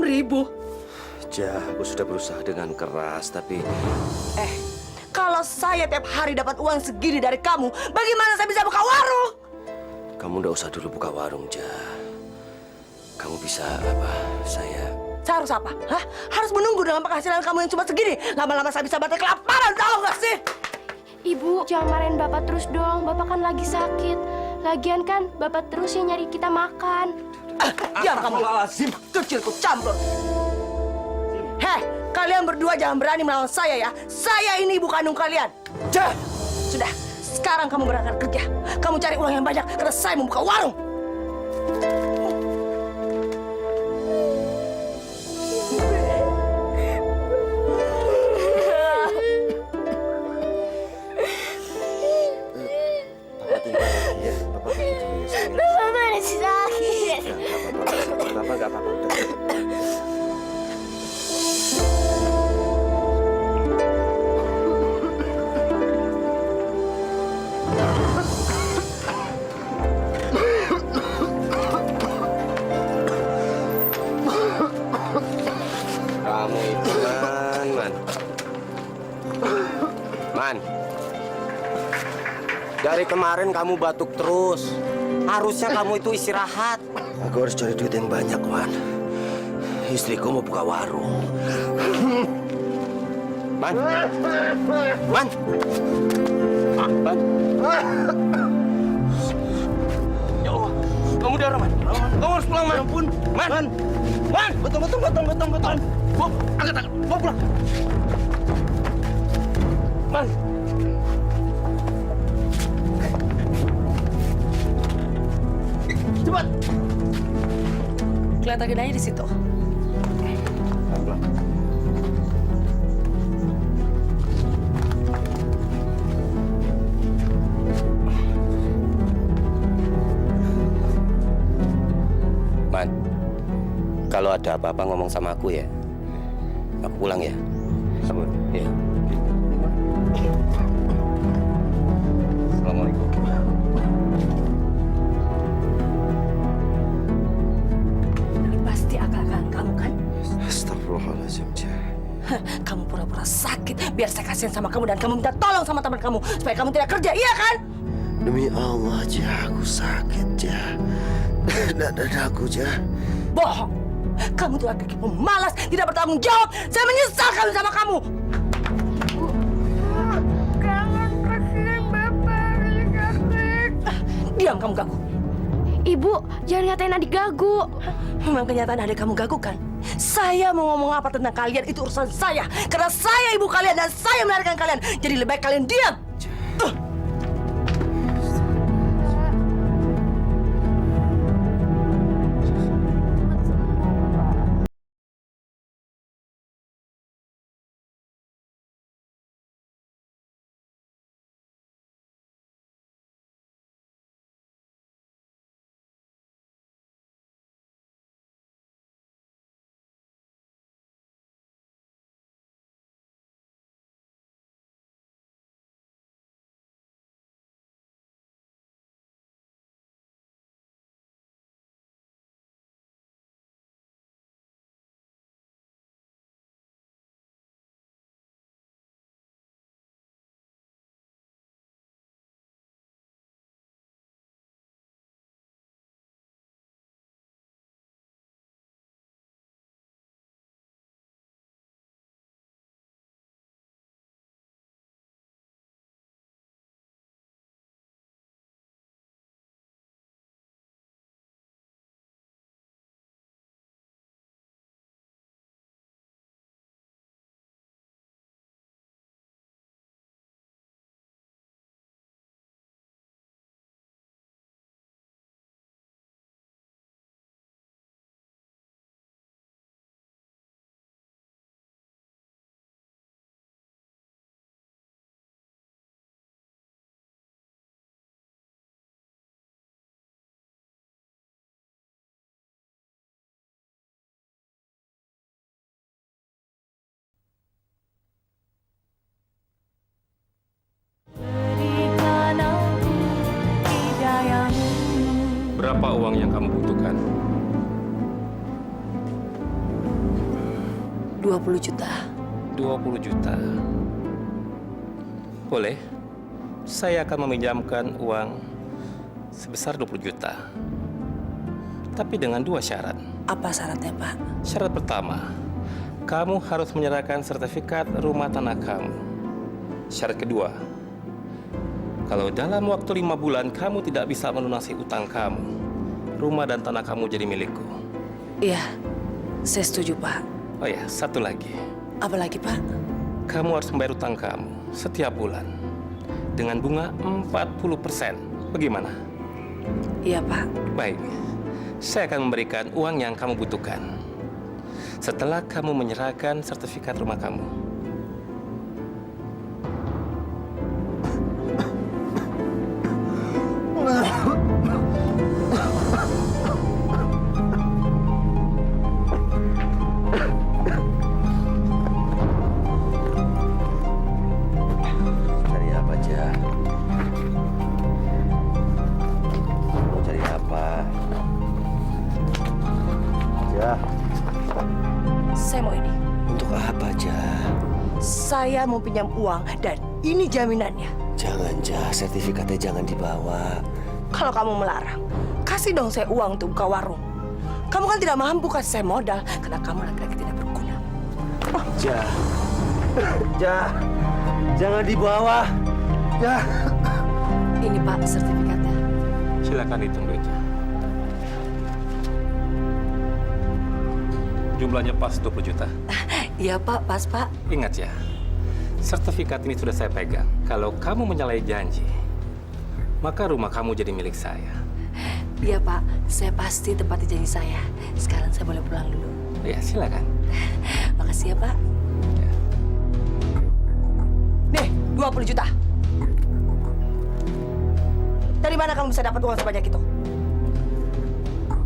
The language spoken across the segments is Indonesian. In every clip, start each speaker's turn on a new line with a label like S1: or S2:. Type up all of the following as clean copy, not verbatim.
S1: 6.000.
S2: Ja, aku sudah berusaha dengan keras, tapi...
S1: Kalau saya tiap hari dapat uang segini dari kamu, bagaimana saya bisa buka warung?
S2: Kamu nggak usah dulu buka warung, Ja. Kamu bisa apa? Saya
S1: harus apa? Hah? Harus menunggu dengan penghasilan kamu yang cuma segini. Lama-lama saya bisa batal kelaparan, tahu nggak sih?
S3: Ibu, jangan marahin Bapak terus dong. Bapak kan lagi sakit. Lagian kan Bapak terus yang nyari kita makan.
S1: Diam kamu. Kecil ku campur. Heh, kalian berdua jangan berani melawan saya ya. Saya ini ibu kandung kalian.
S2: Ja!
S1: Sudah, sekarang kamu berangkat kerja. Kamu cari uang yang banyak karena saya membuka warung.
S2: Papa tinggal lagi ya. Papa pergi dulu ya, sayang.
S3: Bapak masih sakit.
S2: Papa nggak apa-apa. Kamu itu, Man. Dari kemarin kamu batuk terus. Harusnya kamu itu istirahat. Aku harus cari duit yang banyak, Man. Istriku mau buka warung. Man. Man. Man. Ya Allah, kamu darah, Man. Kamu harus pulang, Man. Ampun. Man. Man. Betul. Bawa, angkat. Bawa pulang. Man. Cepat.
S1: Kelihatan aja di situ.
S2: Man, kalau ada apa-apa ngomong sama aku ya. Aku pulang ya. Sabun. Ya. Assalamualaikum.
S1: Ini pasti akal-akalan kamu kan?
S2: Astagfirullahaladzim, Ja.
S1: Kamu pura-pura sakit biar saya kasihan sama kamu dan kamu minta tolong sama teman kamu supaya kamu tidak kerja, iya kan?
S2: Demi Allah, Ja, aku sakit, Ja. Dadaku, Ja.
S1: Bohong. Kamu tuh laki-laki pemalas, tidak bertanggung jawab. Saya menyesal kawin sama kamu.
S3: Jangan kasihan Bapak, sakit.
S1: Diam kamu gagu.
S3: Ibu, jangan ngatain adik gagu.
S1: Memang kenyataan adik kamu gagu kan? Saya mau ngomong apa tentang kalian itu urusan saya. Karena saya ibu kalian dan saya melahirkan kalian. Jadi lebih baik kalian diam.
S4: Berapa uang yang kamu butuhkan?
S1: 20 juta.
S4: 20 juta. Boleh. Saya akan meminjamkan uang sebesar 20 juta. Tapi dengan 2 syarat.
S1: Apa syaratnya, Pak?
S4: Syarat pertama, kamu harus menyerahkan sertifikat rumah tanah kamu. Syarat kedua, kalau dalam waktu 5 bulan kamu tidak bisa melunasi utang kamu, rumah dan tanah kamu jadi milikku.
S1: Iya, saya setuju, Pak.
S4: Oh ya, satu lagi.
S1: Apa lagi, Pak?
S4: Kamu harus membayar utang kamu setiap bulan dengan bunga 40%. Bagaimana?
S1: Iya, Pak.
S4: Baik, saya akan memberikan uang yang kamu butuhkan setelah kamu menyerahkan sertifikat rumah kamu.
S2: Cari apa aja? Mau cari apa? Ja,
S1: Saya mau ini.
S2: untuk apa, Ja?
S1: Saya mau pinjam uang dan ini jaminannya.
S2: Jangan, Ja. Sertifikatnya jangan dibawa.
S1: Kalau kamu melarang, kasih dong saya uang untuk buka warung. Kamu kan tidak mampu kasih saya modal karena kamu laki-laki tidak berguna.
S2: Ja. Ja. Jangan dibawa. Ja.
S1: Ini, Pak, sertifikatnya.
S4: Silakan hitung duitnya. Jumlahnya pas 20 juta.
S1: Iya, Pak, pas, Pak.
S4: Ingat ya, sertifikat ini sudah saya pegang. Kalau kamu menyalahi janji, maka rumah kamu jadi milik saya.
S1: Iya, Pak, saya pasti tepati janji saya. Sekarang saya boleh pulang dulu.
S4: Ya, silakan.
S1: Makasih ya, Pak.
S4: Ya.
S1: Nih, 20 juta. Dari mana kamu bisa dapat uang sebanyak itu?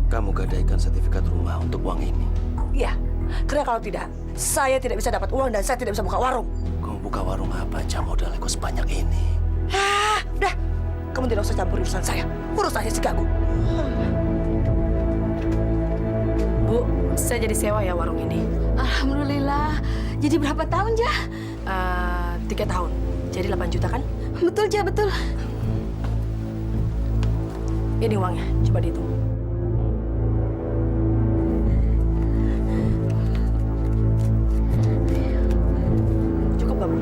S2: Kamu gadaikan sertifikat rumah untuk uang ini.
S1: Iya, karena kalau tidak, saya tidak bisa dapat uang dan saya tidak bisa buka warung.
S2: Kamu buka warung apa aja modalnya kok sebanyak ini?
S1: Udah. Kamu tidak usah campur urusan saya. Urus aja si Gagu. Bu, saya jadi sewa ya warung ini.
S3: Alhamdulillah. Jadi berapa tahun, Ja?
S1: 3 tahun. Jadi 8 juta kan?
S3: Betul, Ja, betul.
S1: Ini uangnya, coba dihitung. Cukup gak, Bu?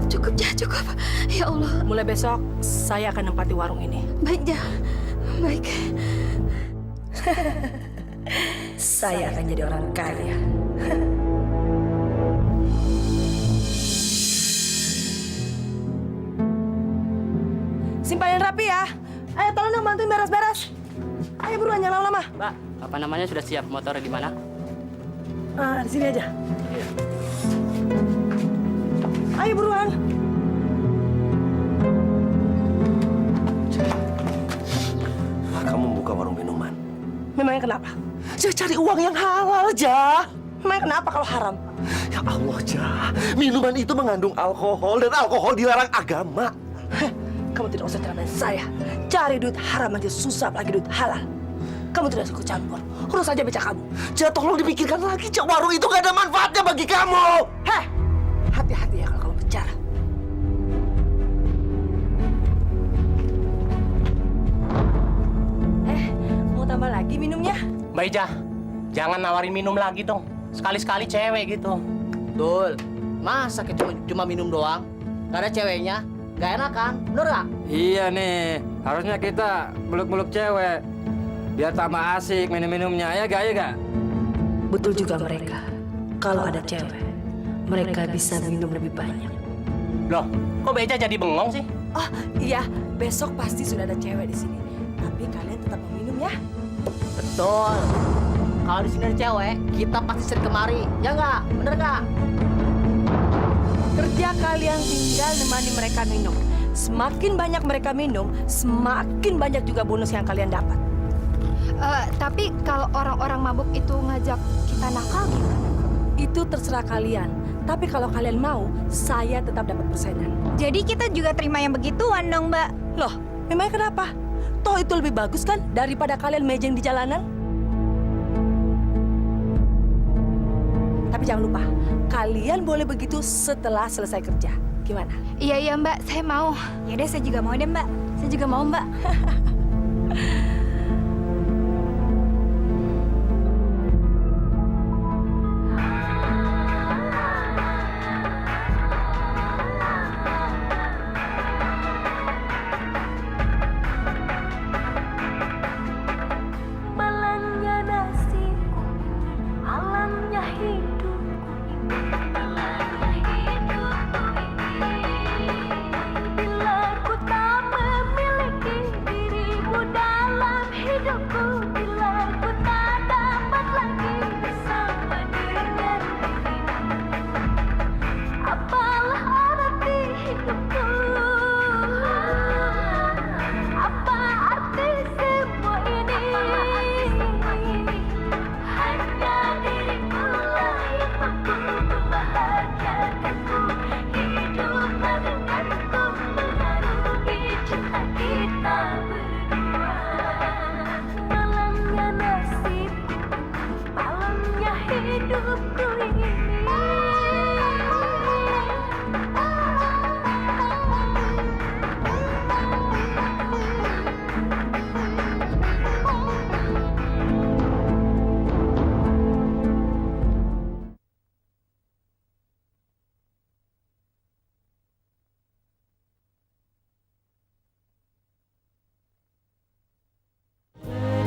S3: Cukup, Ja, cukup. Ya Allah.
S1: Mulai besok, saya akan nempati warung ini.
S3: Baik, Ja. Baik.
S1: Saya akan jadi orang kaya. Simpanin rapi ya. Ayo tolong dong bantuin beres-beres. Ayo buruan, jangan lama-lama.
S5: Mbak, apa namanya sudah siap? Motornya di mana?
S1: Di sini aja. Ayo buruan.
S2: Kamu buka warung minuman.
S1: Memangnya kenapa? Saya cari uang yang halal aja. Memangnya kenapa kalau haram?
S2: Ya Allah, Ja. Minuman itu mengandung alkohol dan alkohol dilarang agama.
S1: Heh, kamu tidak usah ceramain saya. Cari duit haram aja susah, apalagi duit halal. Kamu tidak suka campur. Urus aja becak kamu.
S2: Ja, tolong dipikirkan lagi, Ja. Warung itu gak ada manfaatnya bagi kamu.
S1: Heh, hati-hati ya kalau kamu bicara. Mau tambah lagi minumnya?
S5: Mbak Ija, jangan nawarin minum lagi dong. Sekali-sekali cewek gitu. Betul. Masa kita cuma minum doang? Gak ada ceweknya? Gak enak kan? Bener gak?
S6: Iya nih, harusnya kita meluk-meluk cewek. Biar tambah asik minum-minumnya, ya gak?
S1: Betul juga mereka. Kalau ada cewek, mereka bisa minum lebih banyak.
S5: Loh, kok Mbak Ija jadi bengong sih?
S1: Oh iya, besok pasti sudah ada cewek di sini. Tapi kalian tetap meminum ya.
S5: Betul. Kalau di sini ada cewek, kita pasti sering kemari. Ya nggak? Bener nggak?
S1: Kerja kalian tinggal nemani mereka minum. Semakin banyak mereka minum, semakin banyak juga bonus yang kalian dapat.
S3: Tapi kalau orang-orang mabuk itu ngajak kita nakal gimana?
S1: Itu terserah kalian. Tapi kalau kalian mau, saya tetap dapat persenan.
S7: Jadi kita juga terima yang begituan dong, Mbak.
S1: Loh, memangnya kenapa? Toh itu lebih bagus kan daripada kalian mejeng di jalanan? Tapi jangan lupa, kalian boleh begitu setelah selesai kerja. Gimana?
S3: Iya Mbak, saya mau.
S7: Ya udah, saya juga mau deh, Mbak.
S3: Saya juga mau Mbak.
S8: Malamnya nasibku, malamnya hidupku ini, malamnya hidupku ini. Bila ku tak memiliki dirimu dalam hidupku, bila ku tak dapat lagi bersama dengan dirimu, apalah arti hidupku? Apa arti semua ini? Hanya dirimu lah yang mampu membahagiakanku. Hiduplah denganku mengarungi cinta kita berdua. Malamnya nasibku, malamnya hidupku ini.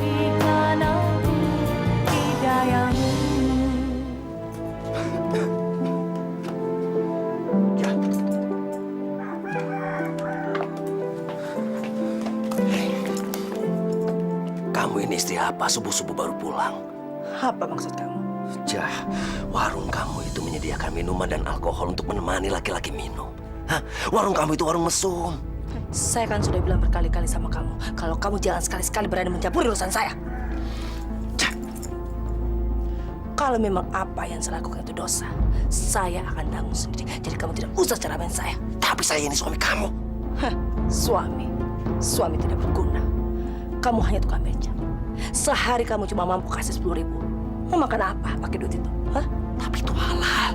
S8: Berikan aku hidayamu.
S2: Kamu ini istri apa subuh-subuh baru pulang?
S1: Apa maksud kamu?
S2: Jah, warung kamu itu menyediakan minuman dan alkohol untuk menemani laki-laki minum. Hah? Warung kamu itu warung mesum.
S1: Saya kan sudah bilang berkali-kali sama kamu, kalau kamu jangan sekali-sekali berani mencampuri urusan saya.
S2: Jah,
S1: Kalau memang apa yang saya lakukan itu dosa, saya akan tanggung sendiri. Jadi kamu tidak usah ceramain saya.
S2: tapi saya ini suami kamu.
S1: Hah, suami tidak berguna. Kamu hanya tukang beca. Sehari kamu cuma mampu kasih 10.000. Mau makan apa pakai duit itu? Hah?
S2: Tapi itu halal.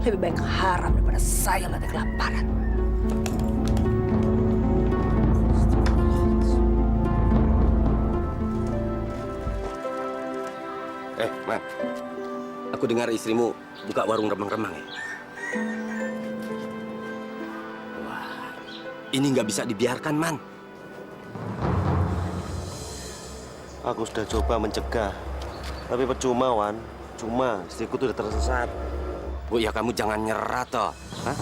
S1: Lebih baik haram daripada saya mati kelaparan.
S2: Man, aku dengar istrimu buka warung remang-remang ya? Wah, ini nggak bisa dibiarkan, Man.
S9: Aku sudah coba mencegah, tapi percuma, Wan. Cuma istriku tuh udah tersesat.
S2: Bu, ya kamu jangan nyerah, toh. Hah?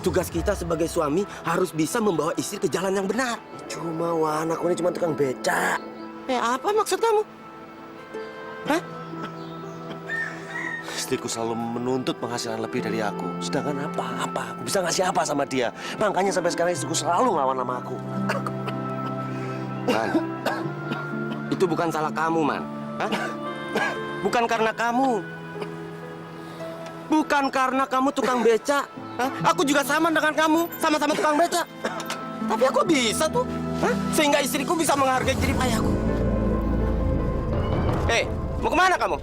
S2: Tugas kita sebagai suami harus bisa membawa istri ke jalan yang benar.
S9: Cuma, Wan, aku ini cuma tukang beca.
S2: Apa maksud kamu? Hah?
S9: Istriku selalu menuntut penghasilan lebih dari aku. Sedangkan apa? Aku bisa ngasih apa sama dia? Makanya sampai sekarang istriku selalu ngelawan sama aku.
S2: Man, itu bukan salah kamu, Man. Hah? Bukan karena kamu. Bukan karena kamu tukang beca. Hah? Aku juga sama dengan kamu. Sama-sama tukang beca. Tapi aku bisa tuh. Hah? Sehingga istriku bisa menghargai jerih payahku. Mau kemana kamu?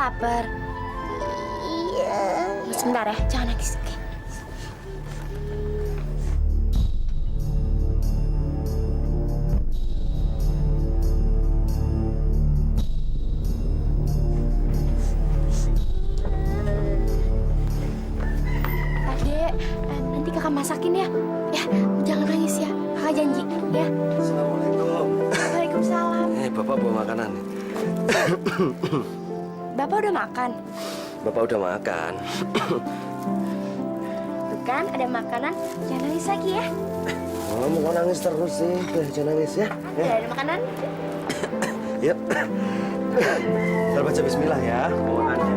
S3: Lapar. Iya. Sebentar ya, jangan nangis. Oke. Adek, Bapak udah makan?
S2: Bapak udah makan.
S3: Tuh kan, ada makanan. Jangan nangis lagi ya.
S2: Kamu kok nangis terus sih? Jangan nangis ya.
S3: Ada makanan.
S2: Yuk. Kita baca bismillah ya. Makannya.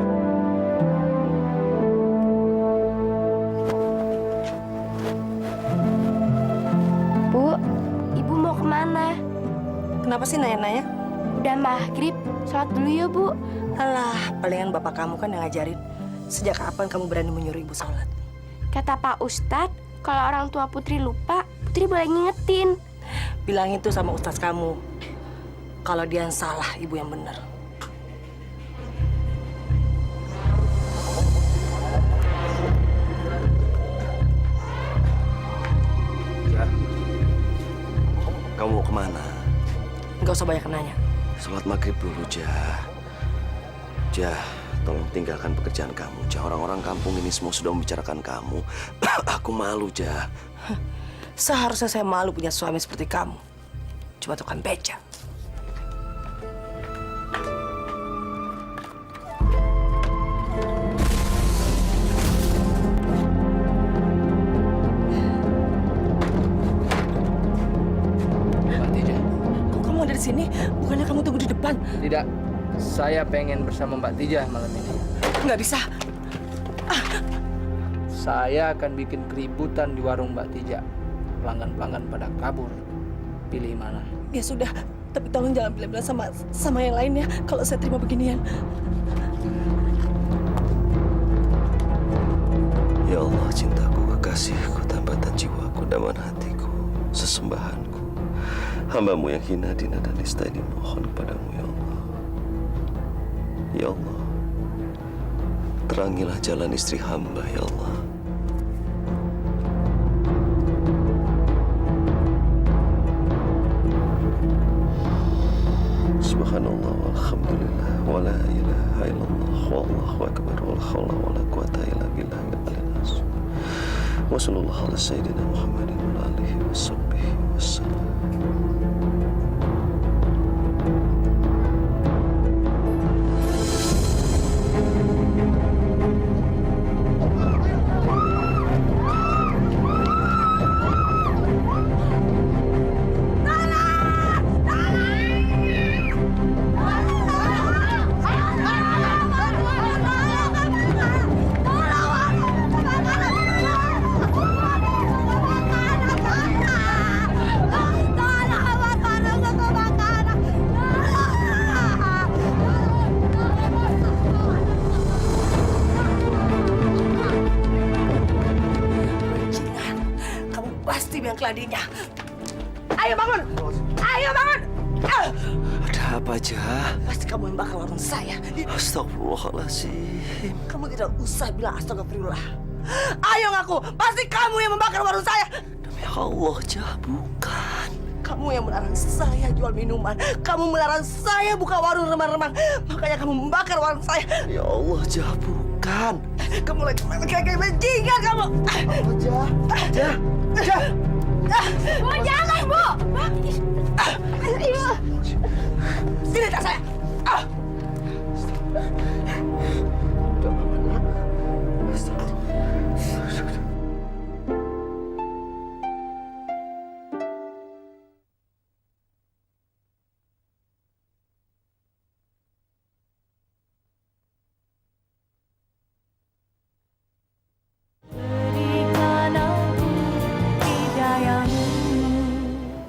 S3: Bu, Ibu mau kemana?
S1: Kenapa sih nanya-nanya?
S3: Udah maghrib, sholat dulu ya Bu.
S1: Alah, palingan bapak kamu kan yang ngajarin. Sejak kapan kamu berani menyuruh ibu sholat?
S3: Kata Pak Ustadz, kalau orang tua Putri lupa, Putri boleh ngingetin.
S1: Bilang itu sama ustaz kamu. Kalau dia yang salah, ibu yang benar.
S2: Ja, kamu mau kemana?
S1: Nggak usah banyak nanya.
S2: Sholat maghrib dulu, Ja. Ja, tolong tinggalkan pekerjaan kamu, Ja. Orang-orang kampung ini semua sudah membicarakan kamu. Aku malu, Ja.
S1: Seharusnya saya malu punya suami seperti kamu. Cuma tukang beca.
S5: Mbak Tija.
S1: Kok kamu ada di sini? Bukannya kamu tunggu di depan?
S5: Tidak, saya pengen bersama Mbak Tija malam ini.
S1: Nggak bisa.
S5: Saya akan bikin keributan di warung Mbak Tija. Pelanggan-pelanggan pada kabur. Pilih mana?
S1: Ya sudah, tapi tolong jangan bilang-bilang sama yang lain ya. Kalau saya terima beginian.
S2: Ya Allah, cintaku, kekasihku, tambatan jiwaku, daman hatiku, sesembahanku. Hambamu yang hina, dina, dan nista ini mohon kepadamu, ya Allah. Ya Allah, terangilah jalan istri hamba, ya Allah. Subhanallah, walhamdulillah, wa la ilaha illallah, wallahu akbar, wa la hawla wa la quwata illa billahil aliyyil azim. Wa sallallahu ala sayyidina Muhammadin wa alihi wa sahbihi wasallam.
S1: Kamu pasti biang keladinya. Ayo bangun! Ayo bangun!
S2: Ada apa, Ja?
S1: Pasti kamu yang bakar warung saya.
S2: Astagfirullahaladzim.
S1: Kamu tidak usah bilang astagfirullah. Ayo ngaku, pasti kamu yang membakar warung saya.
S2: Demi Allah, Ja, bukan.
S1: Kamu yang melarang saya jual minuman. Kamu melarang saya buka warung remang-remang. Makanya kamu membakar warung saya.
S2: Ya Allah, Ja, bukan.
S1: Kamu lagi kayak bajingan kamu.
S2: Ja, Ja, Ja.
S3: Bu, jangan Bu! Ibu!
S1: Sini tas saya.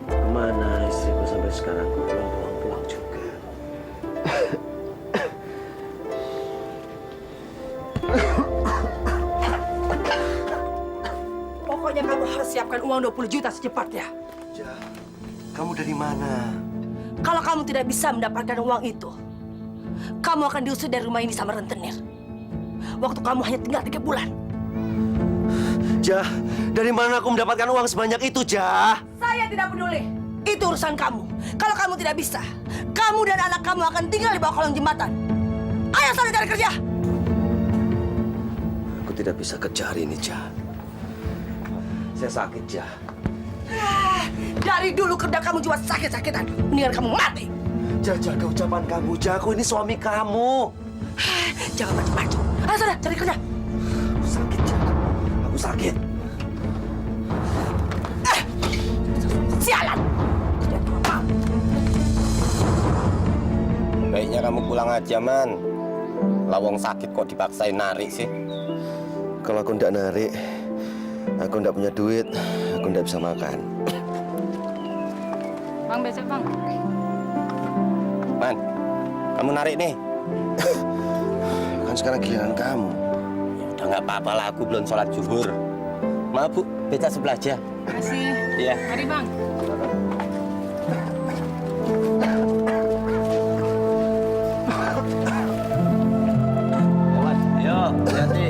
S2: Kemana istriku sampai sekarang belum pulang-pulang juga?
S1: Pokoknya kamu harus siapkan uang 20 juta secepatnya.
S2: Ja, kamu dari mana?
S1: Kalau kamu tidak bisa mendapatkan uang itu, kamu akan diusir dari rumah ini sama rentenir. Waktu kamu hanya tinggal 3 bulan.
S2: Ja, dari mana aku mendapatkan uang sebanyak itu, Ja?
S1: Saya tidak peduli. Itu urusan kamu. Kalau kamu tidak bisa, kamu dan anak kamu akan tinggal di bawah kolong jembatan. Ayo sana cari kerja.
S2: Aku tidak bisa kerja hari ini, Ja. Saya sakit, Ja.
S1: Dari dulu kerja kamu cuma sakit-sakitan. Mendingan kamu mati.
S9: Jaga ucapan kamu, Ja. Aku ini suami kamu.
S1: Jangan macam-macam. Ah, sudah, cari kerja.
S9: Aku sakit, Ja. Aku sakit.
S1: Sialan. Kerja apa?
S10: Baiknya kamu pulang aja, Man. Lawang sakit kok dipaksain narik sih.
S9: Kalau aku ndak narik, aku ndak punya duit, aku ndak bisa makan.
S3: Bang, besok bang.
S10: Man, kamu narik nih.
S9: Kan sekarang giliran kamu.
S10: Udah nggak apa-apa lah, aku belum sholat zuhur. Maaf, Bu, beca sebelah aja.
S3: Masih.
S10: Iya.
S3: Mari bang.
S10: Ayo, hati-hati.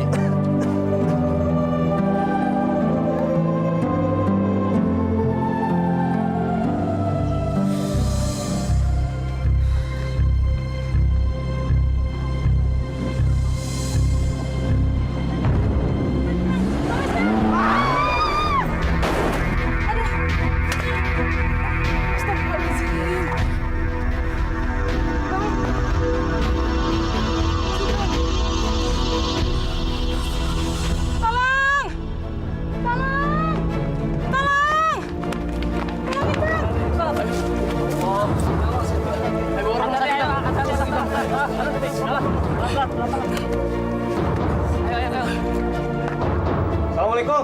S9: Assalamualaikum.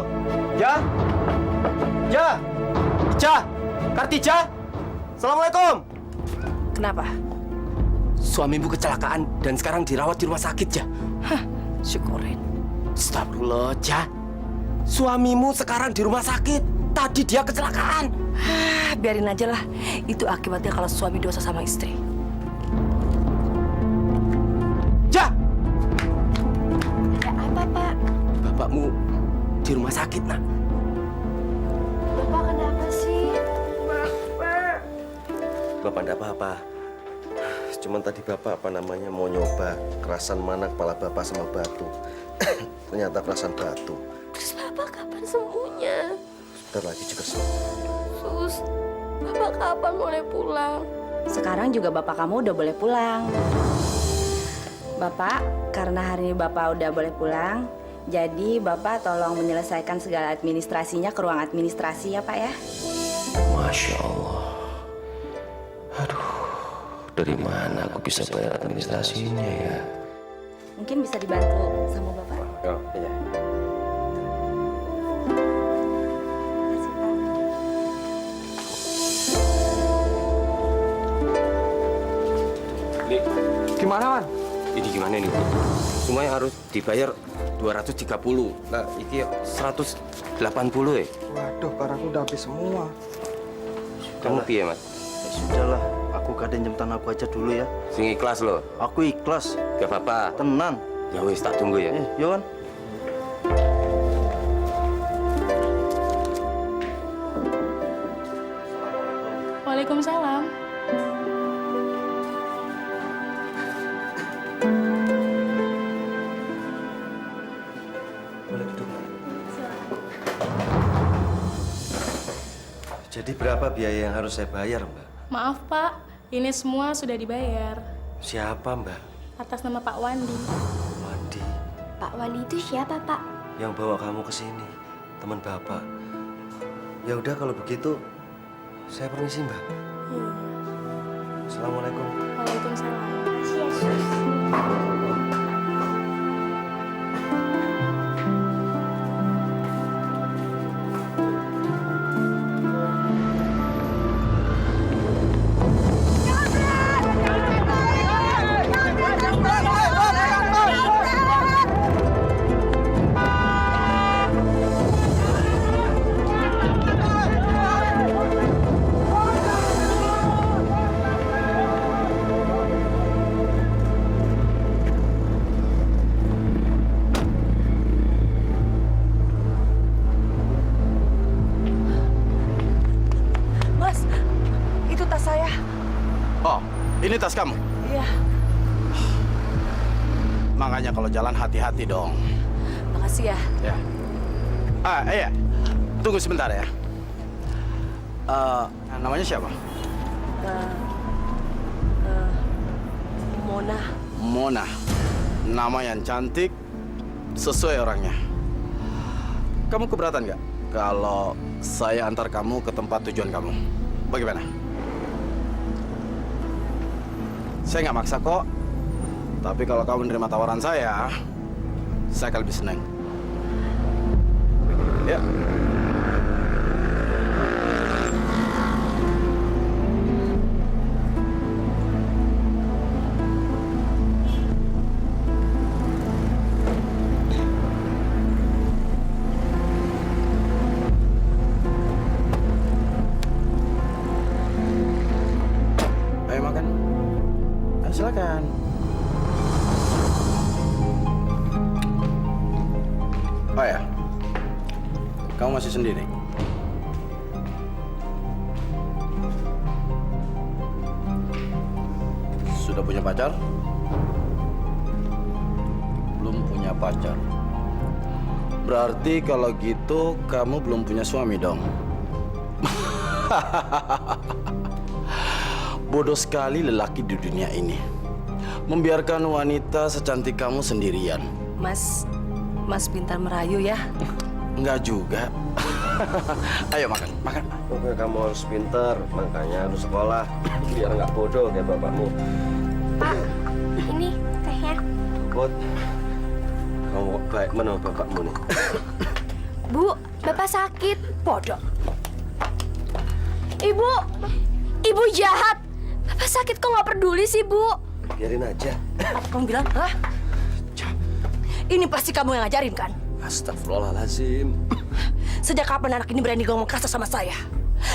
S9: Ja? Ja? Ja? Kartija? Assalamualaikum.
S1: Kenapa?
S10: Suamimu kecelakaan dan sekarang dirawat di rumah sakit, Ja.
S1: Hah, syukurin.
S10: Astagfirullah, Ja. Suamimu sekarang di rumah sakit. Tadi dia kecelakaan.
S1: Ah, biarin aja lah. Itu akibatnya kalau suami dosa sama istri.
S10: Ja!
S3: Ada apa, Pak?
S10: Bapakmu di rumah sakit, Nak.
S3: Bapak kenapa sih?
S9: Bapak ndak apa-apa. Cuman tadi Bapak mau nyoba kerasan mana kepala Bapak sama batu. Ternyata kerasan batu.
S3: Terus Bapak kapan sembuhnya?
S9: Bentar lagi juga sembuh.
S3: Sus, Bapak kapan boleh pulang?
S11: Sekarang juga bapak kamu udah boleh pulang. Bapak, karena hari ini bapak udah boleh pulang, jadi bapak tolong menyelesaikan segala administrasinya ke ruang administrasi ya Pak ya.
S2: Masya Allah. Aduh, dari mana aku bisa bayar administrasinya ya?
S11: Mungkin bisa dibantu sama bapak.
S10: Oh, iya.
S6: Gimana, Man?
S10: Ini gimana nih? Semuanya harus dibayar 230. Nah, ini 180 ya.
S2: Waduh, barangku udah habis semua.
S10: Kamu piye, Mas?
S2: Ya sudahlah, aku kadang jemtan aku aja dulu ya.
S10: Sing ikhlas loh.
S2: Aku ikhlas,
S10: Gak apa-apa.
S2: tenan.
S10: Ya wis, tak tunggu ya.
S2: Yon.
S3: Waalaikumsalam.
S9: Boleh duduk. Jadi berapa biaya yang harus saya bayar, Mbak?
S3: Maaf, Pak. Ini semua sudah dibayar.
S9: Siapa, Mbak?
S3: Atas nama Pak Wandi.
S9: Wandi.
S3: Pak Wandi itu siapa, Pak?
S9: Yang bawa kamu ke sini, teman Bapak. Ya udah kalau begitu, saya permisi, Mbak. Assalamualaikum.
S3: Waalaikumsalam.
S1: Mas, itu tas saya.
S12: Oh, ini tas kamu?
S1: Iya,
S12: Makanya kalau jalan hati-hati dong.
S1: makasih ya.
S12: Ya. Iya. Tunggu sebentar ya. Namanya siapa?
S1: Mona.
S12: Mona. Nama yang cantik, sesuai orangnya. Kamu keberatan nggak kalau saya antar kamu ke tempat tujuan kamu? Bagaimana? Saya nggak maksa kok. Tapi kalau kamu menerima tawaran saya akan lebih senang. Ya. Ayo makan. Ayo silakan. Oh ya, kamu masih sendiri? Sudah punya pacar? Belum punya pacar. Berarti kalau gitu kamu belum punya suami dong? Bodoh sekali lelaki di dunia ini. Membiarkan wanita secantik kamu sendirian.
S1: Mas pintar merayu ya.
S12: Enggak juga. Ayo makan, makan.
S9: Oke, kamu harus pintar, makanya harus sekolah. Biar nggak bodoh kayak bapakmu.
S3: Pak, ini tehnya.
S9: Bot, kamu baik mana bapakmu nih?
S3: Bu, Bapak sakit.
S1: Bodoh.
S3: Ibu jahat. Bapak sakit kok nggak peduli sih, Bu?
S9: Biarin aja.
S1: Apa kamu bilang? Hah? Ini pasti kamu yang ngajarin kan?
S9: Astagfirullahaladzim.
S1: Sejak kapan anak ini berani ngomong kasar sama saya?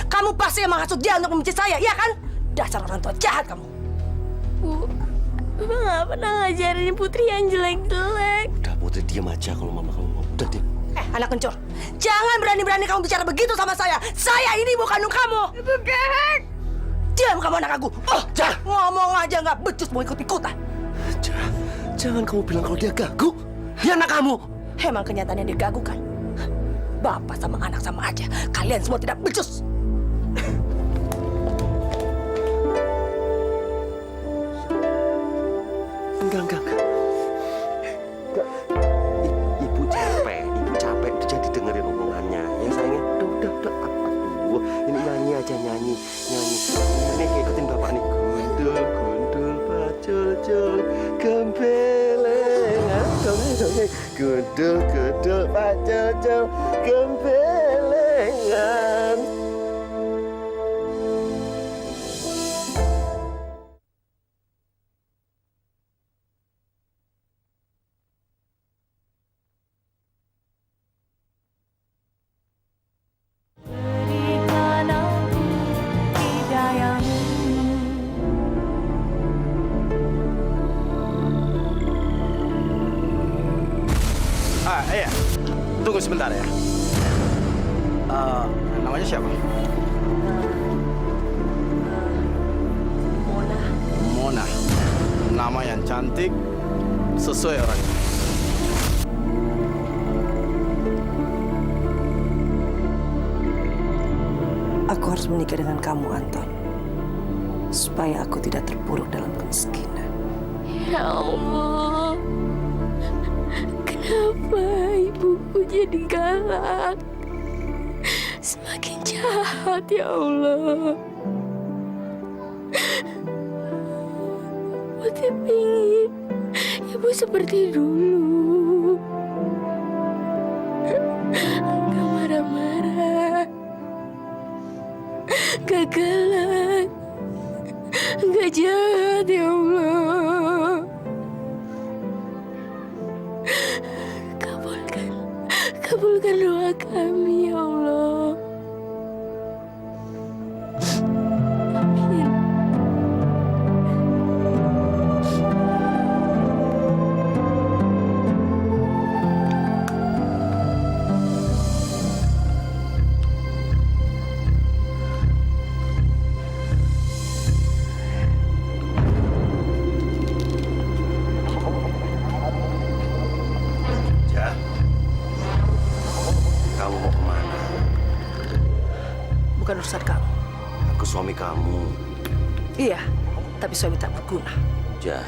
S1: Kamu pasti yang menghasut dia untuk membenci saya, iya kan? Dasar orang tua jahat kamu.
S3: Bu, Bapak nggak pernah ngajarin Putri yang jelek-jelek.
S9: Udah Putri, diam aja kalau mama kamu mau. Udah diam.
S1: Anak kencur, jangan berani-berani kamu bicara begitu sama saya. Saya ini bukan kandung kamu.
S3: Itu kehek.
S1: Diam kamu anak aku. Oh, jangan ngomong aja nggak becus mau ikut-ikutan.
S9: Jangan kamu bilang kalau dia gagu. Dia anak kamu.
S1: Emang kenyataannya dia gagu kan? Bapak sama anak sama aja. Kalian semua tidak becus.
S9: Enggak. Ibu capek. Udah jadi dengerin omongannya. Ya sayangnya, udah. Aduh, ini nyanyi aja, nyanyi. Ini ikutin bapak nih. Gundul, pacul, gembelengan. Gundul, pacul, gembelengan.
S12: Iya. Tunggu sebentar ya. Namanya siapa? Mona. Nama yang cantik, sesuai orangnya.
S1: Aku harus menikah dengan kamu, Anton. Supaya aku tidak terpuruk dalam kemiskinan.
S3: Ya Allah. Kenapa ibuku jadi galak? Semakin jahat, ya Allah. Putih pingin ibu seperti dulu. Gak marah-marah. Gak galak. Gak jahat, ya Allah. Kabulkan doa kami, ya Allah. Amin.
S1: Bukan urusan kamu.
S9: Aku suami kamu.
S1: Iya, tapi suami tak berguna.
S9: Ja,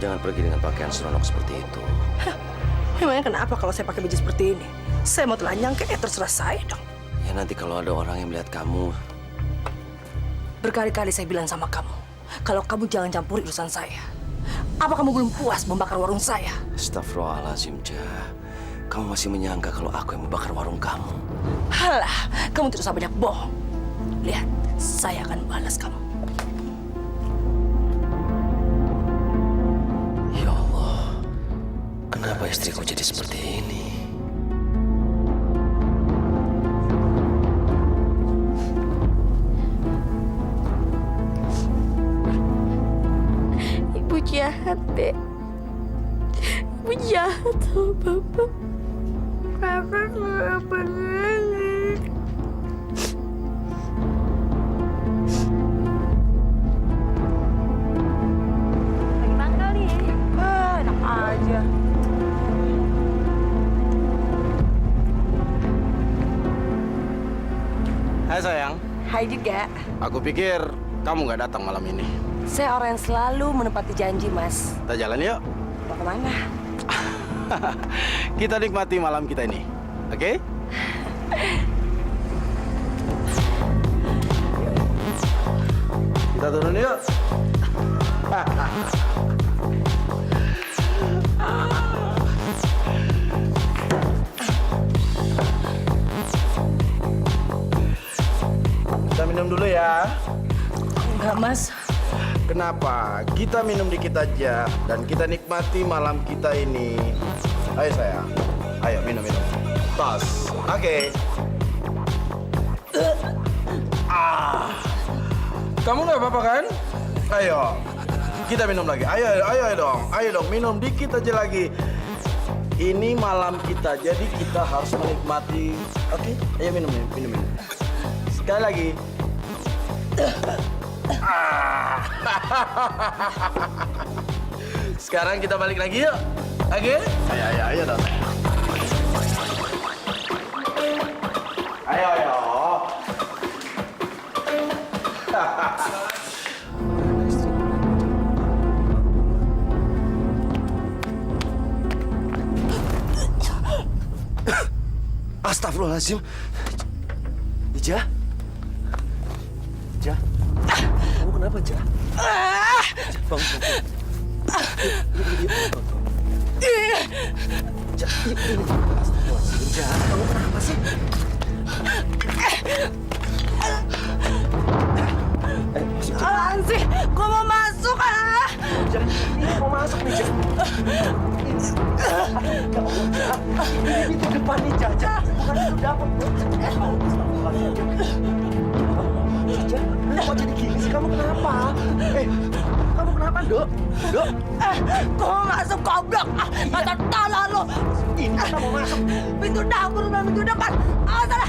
S2: Jangan pergi dengan pakaian seronok seperti itu.
S1: Memangnya kenapa kalau saya pakai baju seperti ini? Saya mau telanjang kayak terserah saya dong.
S2: Ya nanti kalau ada orang yang melihat kamu.
S1: Berkali-kali saya bilang sama kamu, kalau kamu jangan campuri urusan saya. Apa kamu belum puas membakar warung saya?
S2: Astagfirullahaladzim, Jah. Kamu masih menyangka kalau aku yang membakar warung kamu?
S1: Halah, kamu tidak usah banyak bohong. Lihat, saya akan balas kamu.
S2: Ya Allah, kenapa istriku jadi seperti ini?
S3: Ibu jahat, Dek. Ibu jahat sama Bapak. Bapak kenapa banget?
S1: Lagi mangkal nih. Enak aja.
S12: Hai sayang,
S1: Hai juga.
S12: aku pikir kamu nggak datang malam ini.
S1: Saya orang yang selalu menepati janji, Mas.
S12: Kita jalan yuk.
S1: Mau kemana?
S12: Kita nikmati malam kita ini, oke? Kita turun yuk. Kita minum dulu ya.
S1: Enggak, Mas.
S12: Kenapa? Kita minum dikit aja dan kita nikmati malam kita ini. Ayo sayang, ayo minum. Tos, oke. Kamu nggak apa-apa kan? Ayo, kita minum lagi. Ayo dong, minum dikit aja lagi. Ini malam kita, jadi kita harus menikmati. Oke, ayo minum. Sekali lagi. Sekarang kita balik lagi yuk. Oke? Ayo dong. Ayo.
S2: Astagfirullahaladzim. Jah? Kamu kenapa, Jah? Bangun. Jah, ini. Astagfirullahaladzim, Jah. Kamu kenapa sih? Masuk, Jah.
S1: Apaan sih? Gua mau masuk,
S2: Jah, ini mau masuk nih, Jah. Ini pintu depan nih, Jah. Bukan pintu dapur. Astagfirullahaladzim, Jah. Lu kok jadi gini sih? Kamu kenapa? Kamu kenapa, Dok?
S1: Gua mau masuk, goblok. Mata tolong lu.
S2: Ini kita mau masuk.
S1: Pintu dapur dan pintu depan. Awas sana.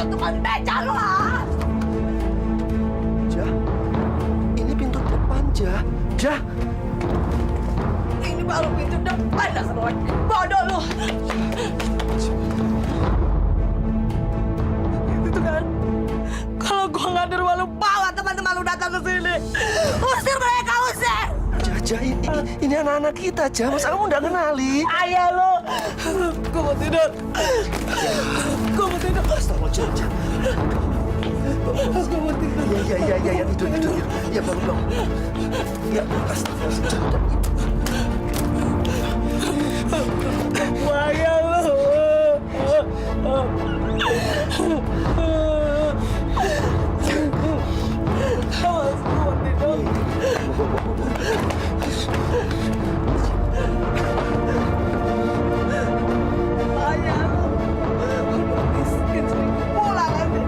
S1: Tukang beca lu.
S2: Jah, ini pintu depan, Jah.
S1: Ini baru pintu depan, dasar orang bodoh lu. Itu kan, kalau gua nggak di rumah lu, bawa teman-teman lu datang ke sini. Usir mereka, usir.
S2: Jah, ini anak-anak kita, Jah. Masa kamu nggak kenali?
S1: Ayah lu. Gua mau tidur.
S2: Astagfirullahaladzim, Jah.
S1: Gua mau tidur.
S2: Iya, tidur. Ya, bangun. Ya, astagfirullahaladzim, Jah.
S1: Ayah lu. Awas, gua mau tidur. Ayah lu. Miskin sering pulang nanti.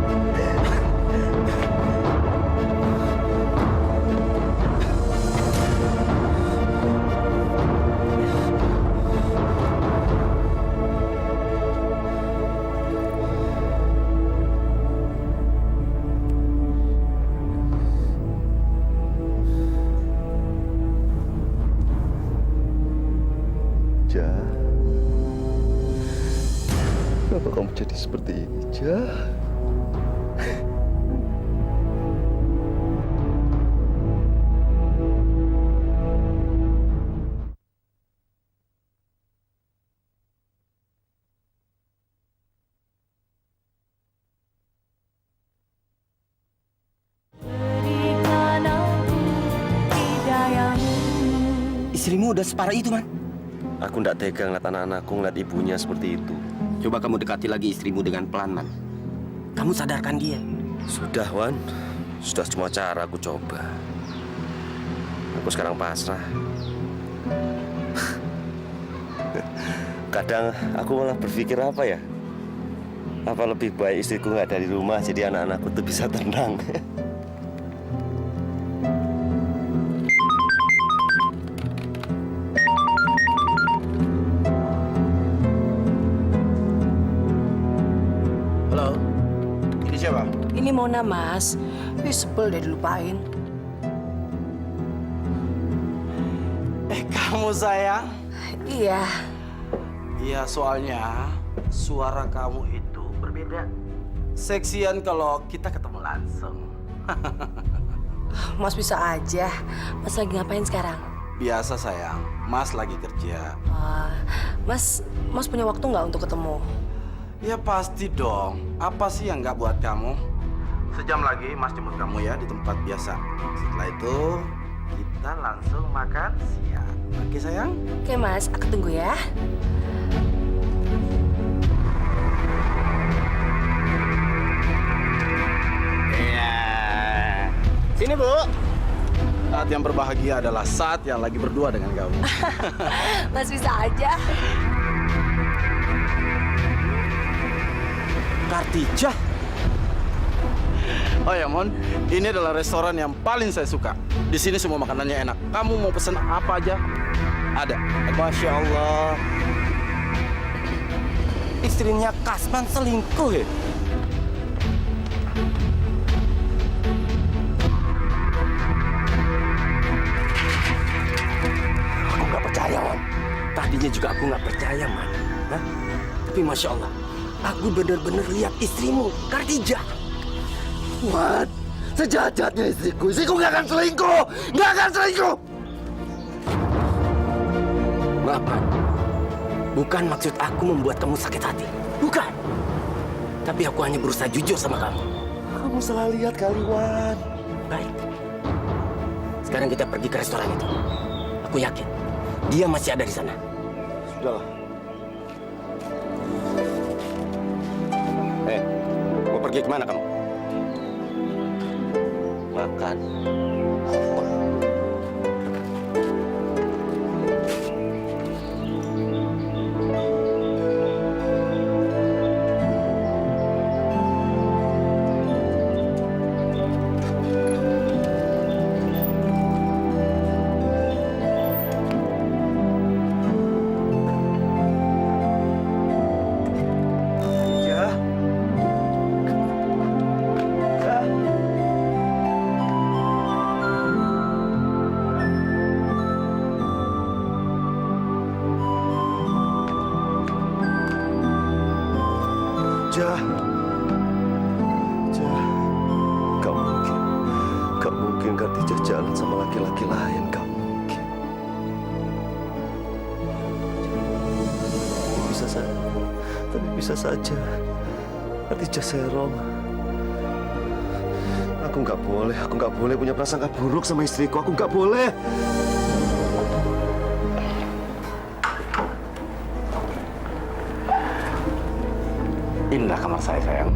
S2: Jah, kenapa kamu jadi seperti ini, Jah?
S10: Istrimu udah separah itu, Man.
S9: Aku nggak tega ngeliat anak-anakku ngeliat ibunya seperti itu.
S10: Coba kamu dekati lagi istrimu dengan pelan, Man. Kamu sadarkan dia.
S9: Sudah, Wan. Sudah semua cara aku coba. Aku sekarang pasrah. Kadang aku malah berpikir apa ya? Apa lebih baik istriku nggak ada di rumah jadi anak-anakku tuh bisa tenang.
S12: Halo, ini siapa?
S1: Ini Mona, Mas. Ih, sebel deh dilupain.
S12: Kamu sayang?
S1: Iya.
S12: Iya, soalnya suara kamu itu berbeda. Seksian kalau kita ketemu langsung.
S1: Mas bisa aja. Mas lagi ngapain sekarang?
S12: Biasa sayang, Mas lagi kerja.
S1: Mas punya waktu nggak untuk ketemu?
S12: Ya pasti dong. Apa sih yang nggak buat kamu? Sejam lagi Mas jemput kamu ya di tempat biasa. Setelah itu kita langsung makan siang. Oke sayang?
S1: Oke Mas, aku tunggu ya.
S12: Iya. Sini Bu. Saat yang berbahagia adalah saat yang lagi berdua dengan kamu.
S1: Mas bisa aja.
S12: Kartija. Oh ya Mon, ini adalah restoran yang paling saya suka. Di sini semua makanannya enak. Kamu mau pesen apa aja? Ada. Masya Allah.
S10: Istrinya Kasman selingkuh ya? Aku nggak percaya, Wan. Tadinya juga aku nggak percaya, Man. Hah? Tapi Masya Allah, aku benar-benar lihat istrimu, Kartija.
S9: Wan, sejahat-jahatnya istriku nggak akan selingkuh! Nggak akan selingkuh!
S10: Maaf, Man. Bukan maksud aku membuat kamu sakit hati. Bukan. Tapi aku hanya berusaha jujur sama kamu.
S9: Kamu salah lihat kali, Wan.
S10: Baik. Sekarang kita pergi ke restoran itu. Aku yakin dia masih ada di sana.
S9: Sudahlah.
S10: Mau pergi kemana kamu?
S9: Makan. Jah, gak mungkin Kartija jalan sama laki-laki lain, gak mungkin. Tapi bisa saja Kartija serong. Aku nggak boleh punya prasangka buruk sama istriku, aku nggak boleh.
S12: Inilah kamar saya sayang.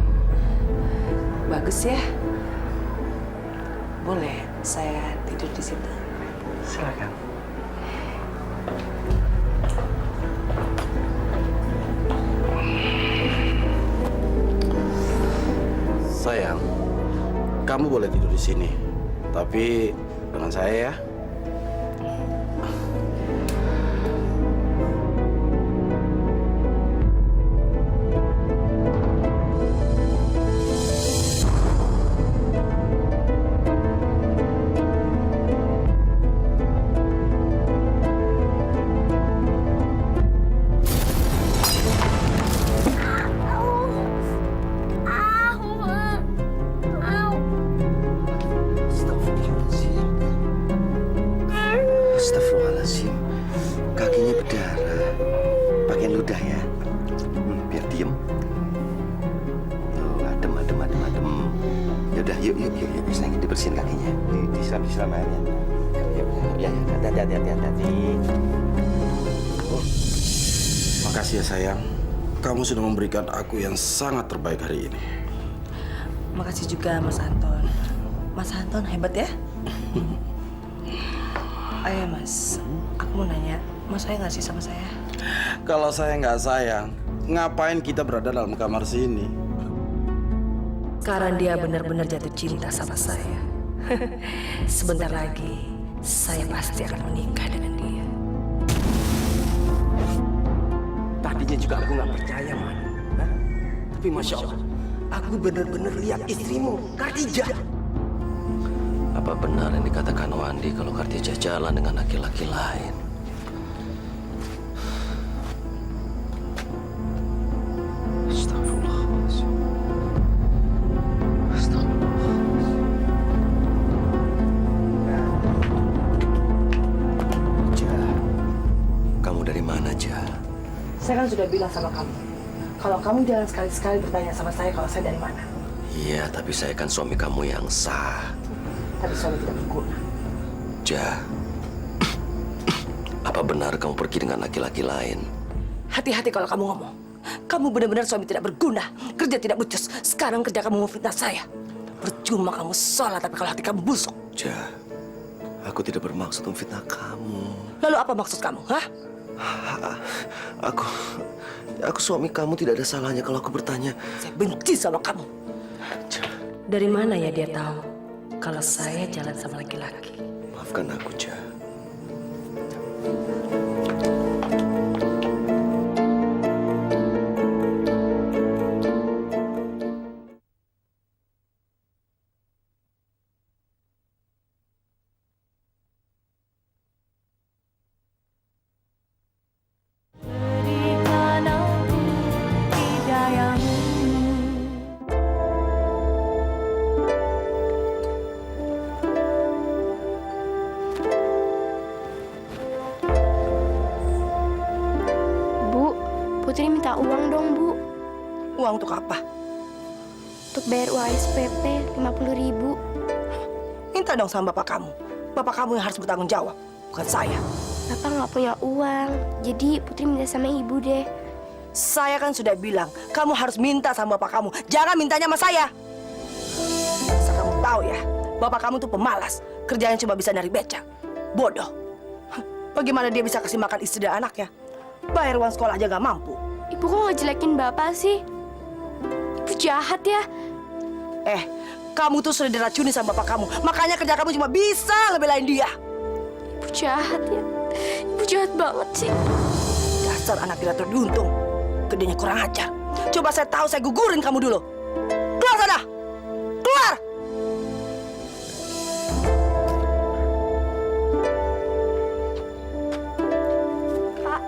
S1: Bagus ya. Boleh saya tidur di situ?
S12: Silakan. Sayang, kamu boleh tidur di sini, tapi dengan saya ya.
S9: Astagfirullahaladzim, kakinya berdarah. Pakai ludah ya, biar diem. Oh, adem. Yaudah, yuk, sayang, dibersihin kakinya. Disiram airnya. Yuk, ya, hati-hati. hati-hati.
S12: Makasih ya sayang. Kamu sudah memberikan aku yang sangat terbaik hari ini.
S1: Makasih juga Mas Anton. Mas Anton hebat ya. Ayo Mas, aku mau nanya, Mas sayang nggak sih sama saya?
S12: Kalau saya nggak sayang, ngapain kita berada dalam kamar sini?
S1: Sekarang dia benar-benar jatuh cinta sama saya. Sebentar lagi, saya pasti akan menikah dengan dia.
S10: Tadinya juga aku nggak percaya, Man. Hah? Tapi Masya Allah, aku benar-benar lihat istrimu, Khadijah.
S2: Apa benar yang dikatakan Wandi kalau Khadijah jalan dengan laki-laki lain? Astagfirullahaladzim. Jah, kamu dari mana, Jah?
S1: Saya kan sudah bilang sama kamu, kalau kamu jangan sekali-sekali bertanya sama saya kalau saya dari mana.
S2: Iya, tapi saya kan suami kamu yang sah.
S1: Tapi suami tidak berguna.
S2: Jah, apa benar kamu pergi dengan laki-laki lain?
S1: Hati-hati kalau kamu ngomong. Kamu benar-benar suami tidak berguna, kerja tidak becus. Sekarang kerja kamu memfitnah saya. Percuma kamu sholat, tapi kalau hati kamu busuk.
S2: Jah, aku tidak bermaksud memfitnah kamu.
S1: Lalu apa maksud kamu, hah?
S2: Aku suami kamu, tidak ada salahnya kalau aku bertanya.
S1: Saya benci sama kamu. Dari mana ya dia tahu kalau saya jalan sama laki-laki?
S2: Maafkan aku, Jah.
S8: Berikan aku hidayahmu.
S3: Bu, Putri minta uang dong, Bu.
S1: Uang untuk apa?
S3: Untuk bayar uang SPP 50.000.
S1: Minta dong sama bapak kamu. Bapak kamu yang harus bertanggung jawab, bukan saya.
S3: Bapak nggak punya uang, jadi Putri minta sama ibu deh.
S1: Saya kan sudah bilang, kamu harus minta sama bapak kamu. Jangan mintanya sama saya. Asal kamu tahu ya, bapak kamu tuh pemalas. Kerjanya cuma bisa nyari beca. Bodoh. Bagaimana dia bisa kasih makan istri dan anaknya? Bayar uang sekolah aja nggak mampu.
S3: Ibu kok nggak jelekin Bapak sih? Ibu jahat ya.
S1: Kamu tuh sudah diracuni sama bapak kamu. Makanya kerja kamu cuma bisa ngebelain dia.
S3: Ibu jahat ya. Ibu jahat banget sih.
S1: Dasar anak tidak teruntung. Gedenya kurang ajar. Coba saya tahu, saya gugurin kamu dulu. Keluar sana! Keluar!
S3: Pak.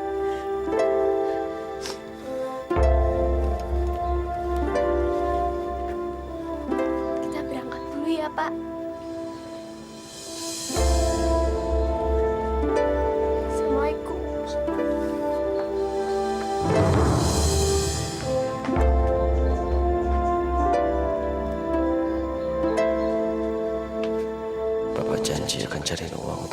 S3: Kita berangkat dulu ya, Pak. Assalamualaikum.
S2: Bapak janji akan cari uang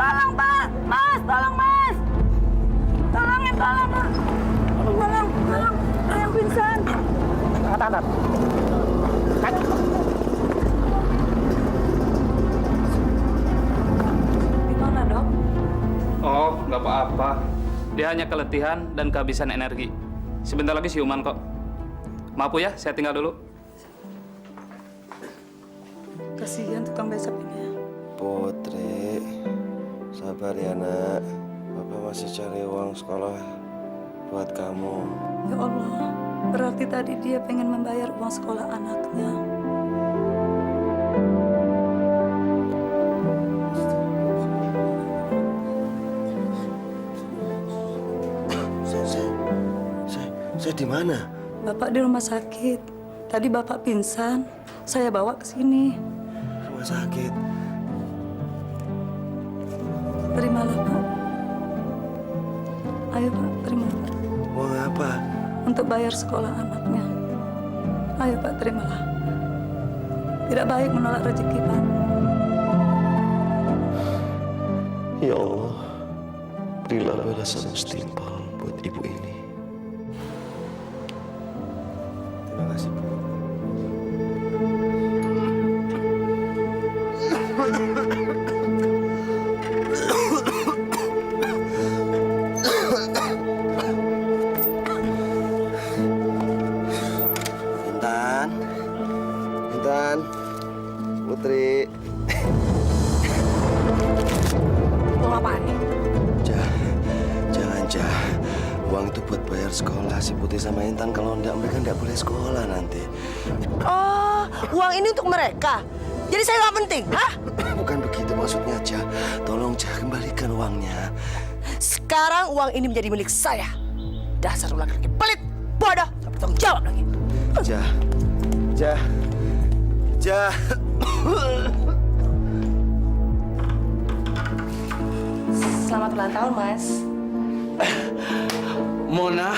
S1: Tolong, Pak. Mas, tolong, Mas. Tolongin, tolong, Pak. Tolong. Ada yang pingsan.
S5: Tahan.
S1: Gimana, Dok?
S13: Oh, nggak apa-apa. Dia hanya keletihan dan kehabisan energi. Sebentar lagi siuman kok. Maaf Bu ya, saya tinggal dulu.
S1: Kasihan tukang becak ini.
S2: Putri, sabar ya nak. Bapak masih cari uang sekolah buat kamu.
S1: Ya Allah, berarti tadi dia pengen membayar uang sekolah anaknya.
S2: Saya di mana?
S1: Bapak di rumah sakit. Tadi Bapak pingsan. Saya bawa ke sini.
S2: Rumah sakit.
S1: Terimalah, Pak. Ayo, Pak, terima.
S2: Uang apa?
S1: Untuk bayar sekolah anaknya. Ayo, Pak, terimalah. Tidak baik menolak rezeki, Pak.
S2: Ya Allah, berilah balasan setimpal buat ibu ini. Terima kasih, Bu. Intan, Putri.
S1: Uang apaan nih?
S2: Jangan. Uang itu buat bayar sekolah si Putri sama Intan. Kalau enggak, mereka enggak boleh sekolah nanti.
S1: Oh, uang ini untuk mereka. Jadi saya nggak penting, hah?
S2: Bukan begitu maksudnya, Jah. Tolong, Jah, kembalikan uangnya.
S1: Sekarang uang ini menjadi milik saya. Dasar laki-laki pelit, bodoh, tak bertanggung jawab lagi.
S2: Jah.
S11: Selamat ulang tahun, Mas.
S12: Mona.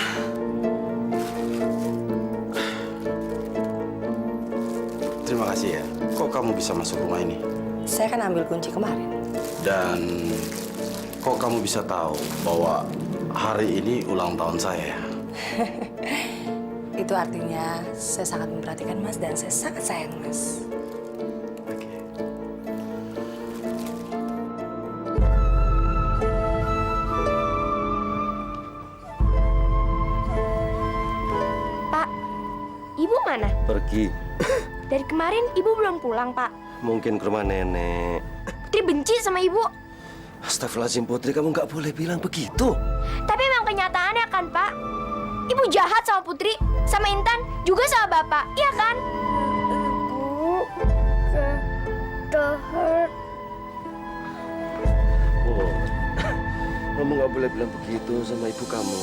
S12: Terima kasih ya. Kok kamu bisa masuk rumah ini?
S11: Saya kan ambil kunci kemarin.
S12: Dan kok kamu bisa tahu bahwa hari ini ulang tahun saya?
S11: Itu artinya saya sangat memperhatikan Mas dan saya sangat sayang Mas.
S3: Pak, Ibu mana?
S2: Pergi.
S3: Dari kemarin Ibu belum pulang, Pak.
S2: Mungkin ke rumah nenek.
S3: Putri benci sama Ibu.
S2: Astagfirullahaladzim, Putri. Kamu nggak boleh bilang begitu.
S3: Tapi memang kenyataannya kan, Pak. Ibu jahat sama Putri, sama Intan, juga sama Bapak, iya kan?
S8: Ibu, hurt.
S2: Oh, kamu nggak boleh bilang begitu sama ibu kamu.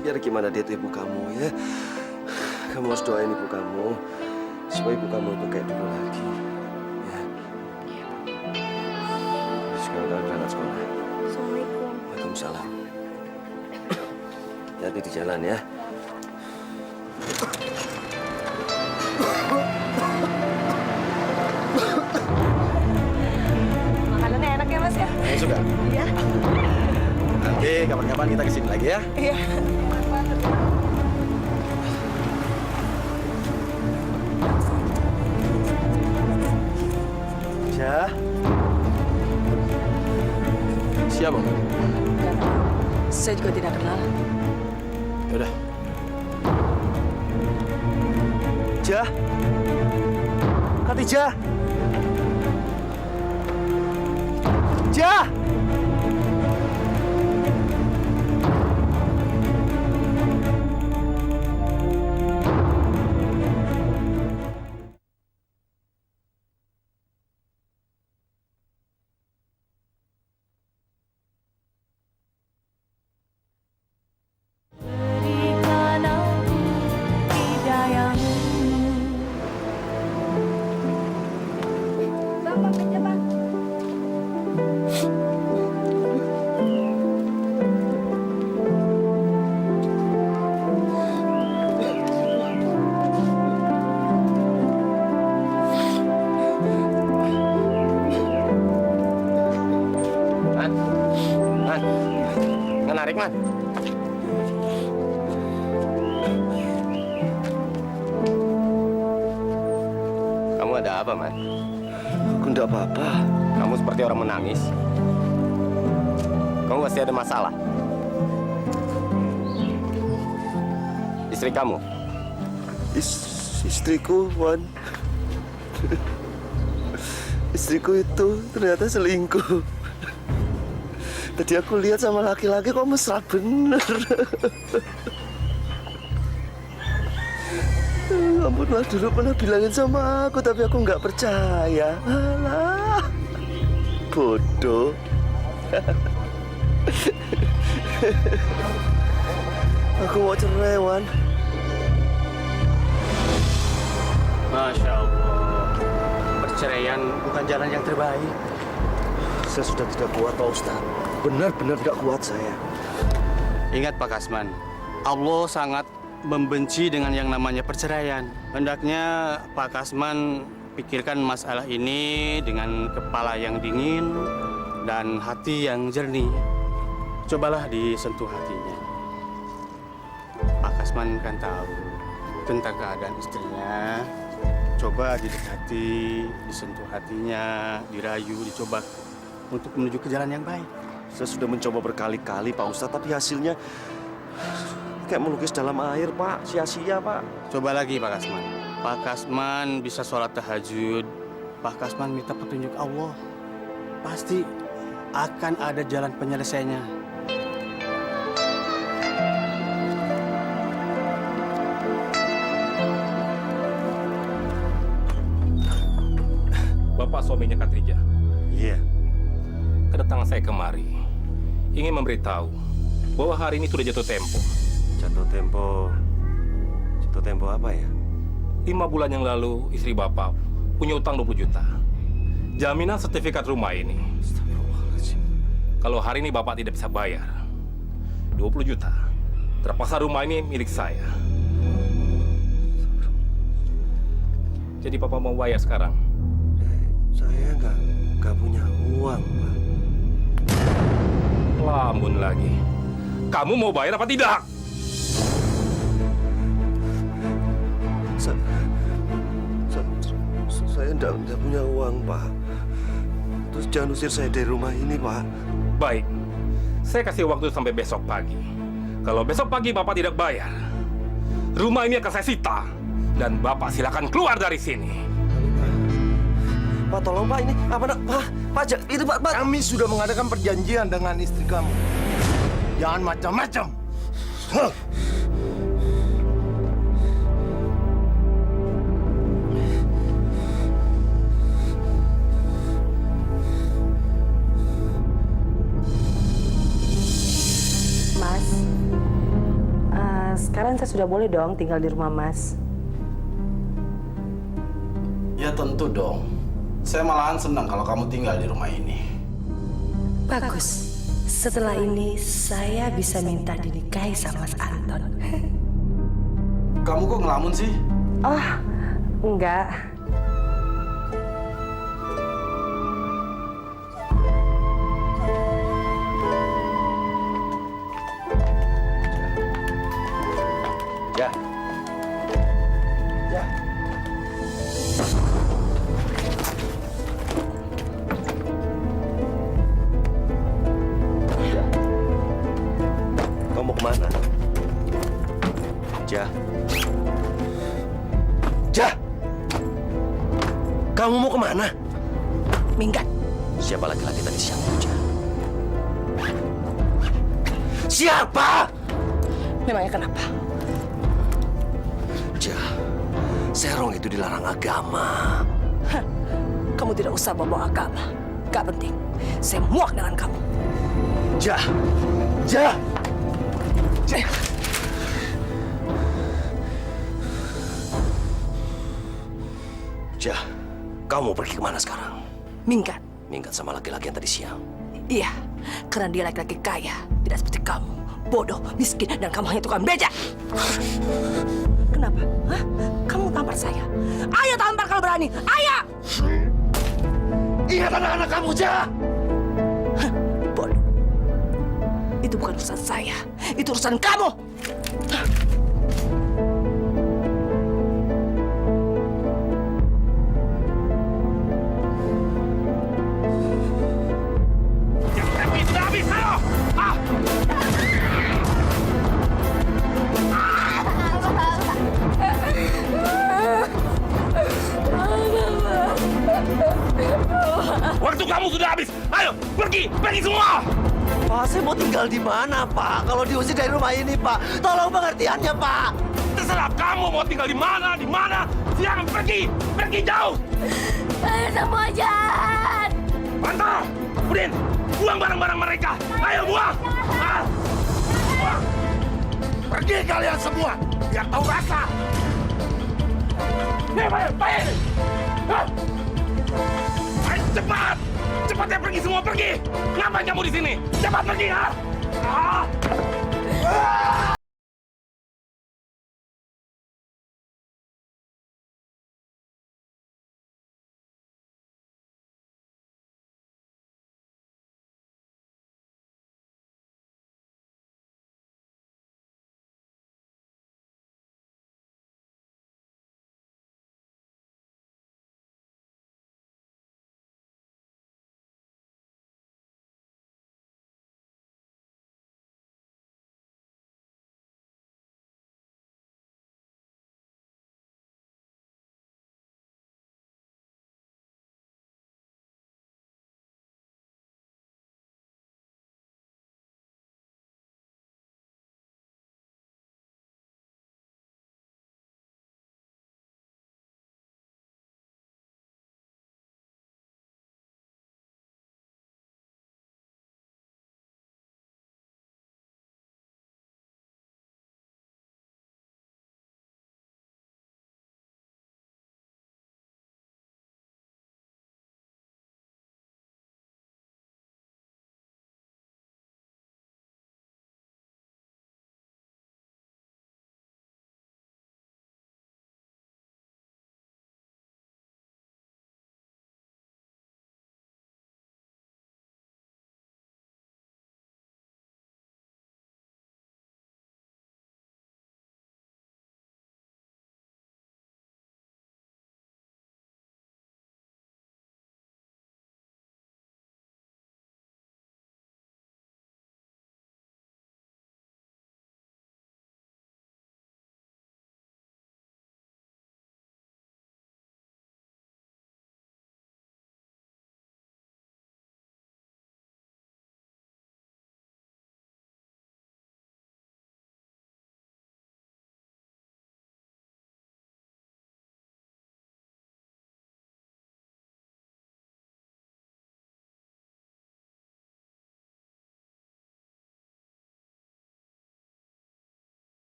S2: Biar gimana dia itu ibu kamu ya. Kamu harus doain ibu kamu supaya ibu kamu itu kayak dulu lagi. Ya. Sekarang kamu berangkat sekolah.
S8: Assalamualaikum.
S2: Waalaikumsalam. Hati-hati di jalan ya.
S1: Makanannya enak ya, Mas ya?
S12: Kamu suka?
S1: Iya.
S12: Nanti kapan-kapan kita kesini lagi ya.
S1: Iya.
S12: Jah. Siapa?
S1: Saya juga tidak kenal.
S12: Yaudah. Jah. Khadijah. Jah.
S1: Bapak kerja, Pak.
S10: tarik, Man. Kamu ada apa, Man?
S2: Aku enggak apa-apa.
S10: Kamu seperti orang menangis. Kamu pasti ada masalah. Istri kamu?
S2: Istriku, Wan. Istriku itu ternyata selingkuh. Tadi aku lihat sama laki-laki kok mesra bener. Ampun lah, dulu pernah bilangin sama aku, tapi aku nggak percaya. Alah, bodoh. Aku mau cerai, Wan.
S10: Masya Allah. Perceraian bukan jalan yang terbaik.
S2: Saya sudah tidak kuat, Pak Ustadz. Benar-benar tidak kuat saya.
S10: Ingat, Pak Kasman, Allah sangat membenci dengan yang namanya perceraian. Hendaknya Pak Kasman pikirkan masalah ini dengan kepala yang dingin dan hati yang jernih. Cobalah disentuh hatinya. Pak Kasman kan tahu tentang keadaan istrinya. Coba didekati, disentuh hatinya, dirayu, dicoba untuk menuju ke jalan yang baik.
S2: Saya sudah mencoba berkali-kali, Pak Ustadz, tapi hasilnya kayak melukis dalam air, Pak. Sia-sia, Pak.
S10: Coba lagi, Pak Kasman. Pak Kasman bisa sholat tahajud. Pak Kasman minta petunjuk Allah. Pasti akan ada jalan penyelesaiannya.
S4: Bapak suaminya Katrija.
S2: Iya.
S4: Kedatangan saya kemari ingin memberitahu bahwa hari ini sudah jatuh tempo.
S2: Jatuh tempo apa ya?
S4: 5 bulan yang lalu istri Bapak punya utang 20 juta. Jaminan sertifikat rumah ini. Kalau hari ini Bapak tidak bisa bayar 20 juta, terpaksa rumah ini milik saya. Jadi Bapak mau bayar sekarang?
S2: Saya nggak punya uang, Pak.
S4: Lamun lagi. Kamu mau bayar apa tidak?
S2: Saya enggak punya uang, Pak. Terus jangan usir saya dari rumah ini, Pak.
S4: Baik. Saya kasih waktu sampai besok pagi. Kalau besok pagi Bapak tidak bayar, rumah ini akan saya sita. Dan Bapak silakan keluar dari sini.
S2: Pak, tolong, Pak. Ini apa, Pak, itu, Pak.
S12: Kami sudah mengadakan perjanjian dengan istri kamu. Jangan macam-macam.
S1: Mas, sekarang saya sudah boleh dong tinggal di rumah Mas.
S12: Ya tentu dong. Saya malahan senang kalau kamu tinggal di rumah ini.
S1: Bagus. Setelah ini saya bisa minta dinikahi sama Mas Anton.
S12: Kamu kok ngelamun sih?
S1: Oh, enggak.
S2: Ya. Ya. Kamu mau kemana? Jah. Jah. Kamu mau kemana?
S1: Minggat.
S2: Siapa laki-laki tadi siang, Jah? Siapa?
S1: Memangnya kenapa?
S2: Jah, serong itu dilarang agama.
S1: Hah, kamu tidak usah bawa agama. Gak penting. Saya muak dengan kamu.
S2: Jah, Jah. Jah, kamu mau pergi kemana sekarang?
S1: Minggat.
S2: Minggat sama laki-laki yang tadi siang.
S1: Iya, karena dia laki-laki kaya. Tidak seperti kamu. Bodoh, miskin, dan kamu hanya tukang becak. Kenapa? Hah? Kamu tampar saya. Ayo tampar kalau berani. Ayo!
S2: Ingat anak-anak kamu, Jah!
S1: Bodoh. Itu bukan urusan saya. Itu urusan kamu.
S4: Waktu kamu sudah habis. Ayo, pergi semua.
S9: Pak, saya mau tinggal di mana, Pak? Kalau diusir dari rumah ini, Pak. Tolong pengertiannya, Pak.
S4: Terserah kamu mau tinggal di mana. Silakan pergi jauh.
S8: Semua jahat.
S4: Bantu, Udin, buang barang-barang mereka. Ayo buang. Buang. Pergi kalian semua, biar tahu rasa. Baik. Ayo cepat. Cepatnya pergi semua, pergi. Ngapain kamu di sini? Cepat pergi, ha?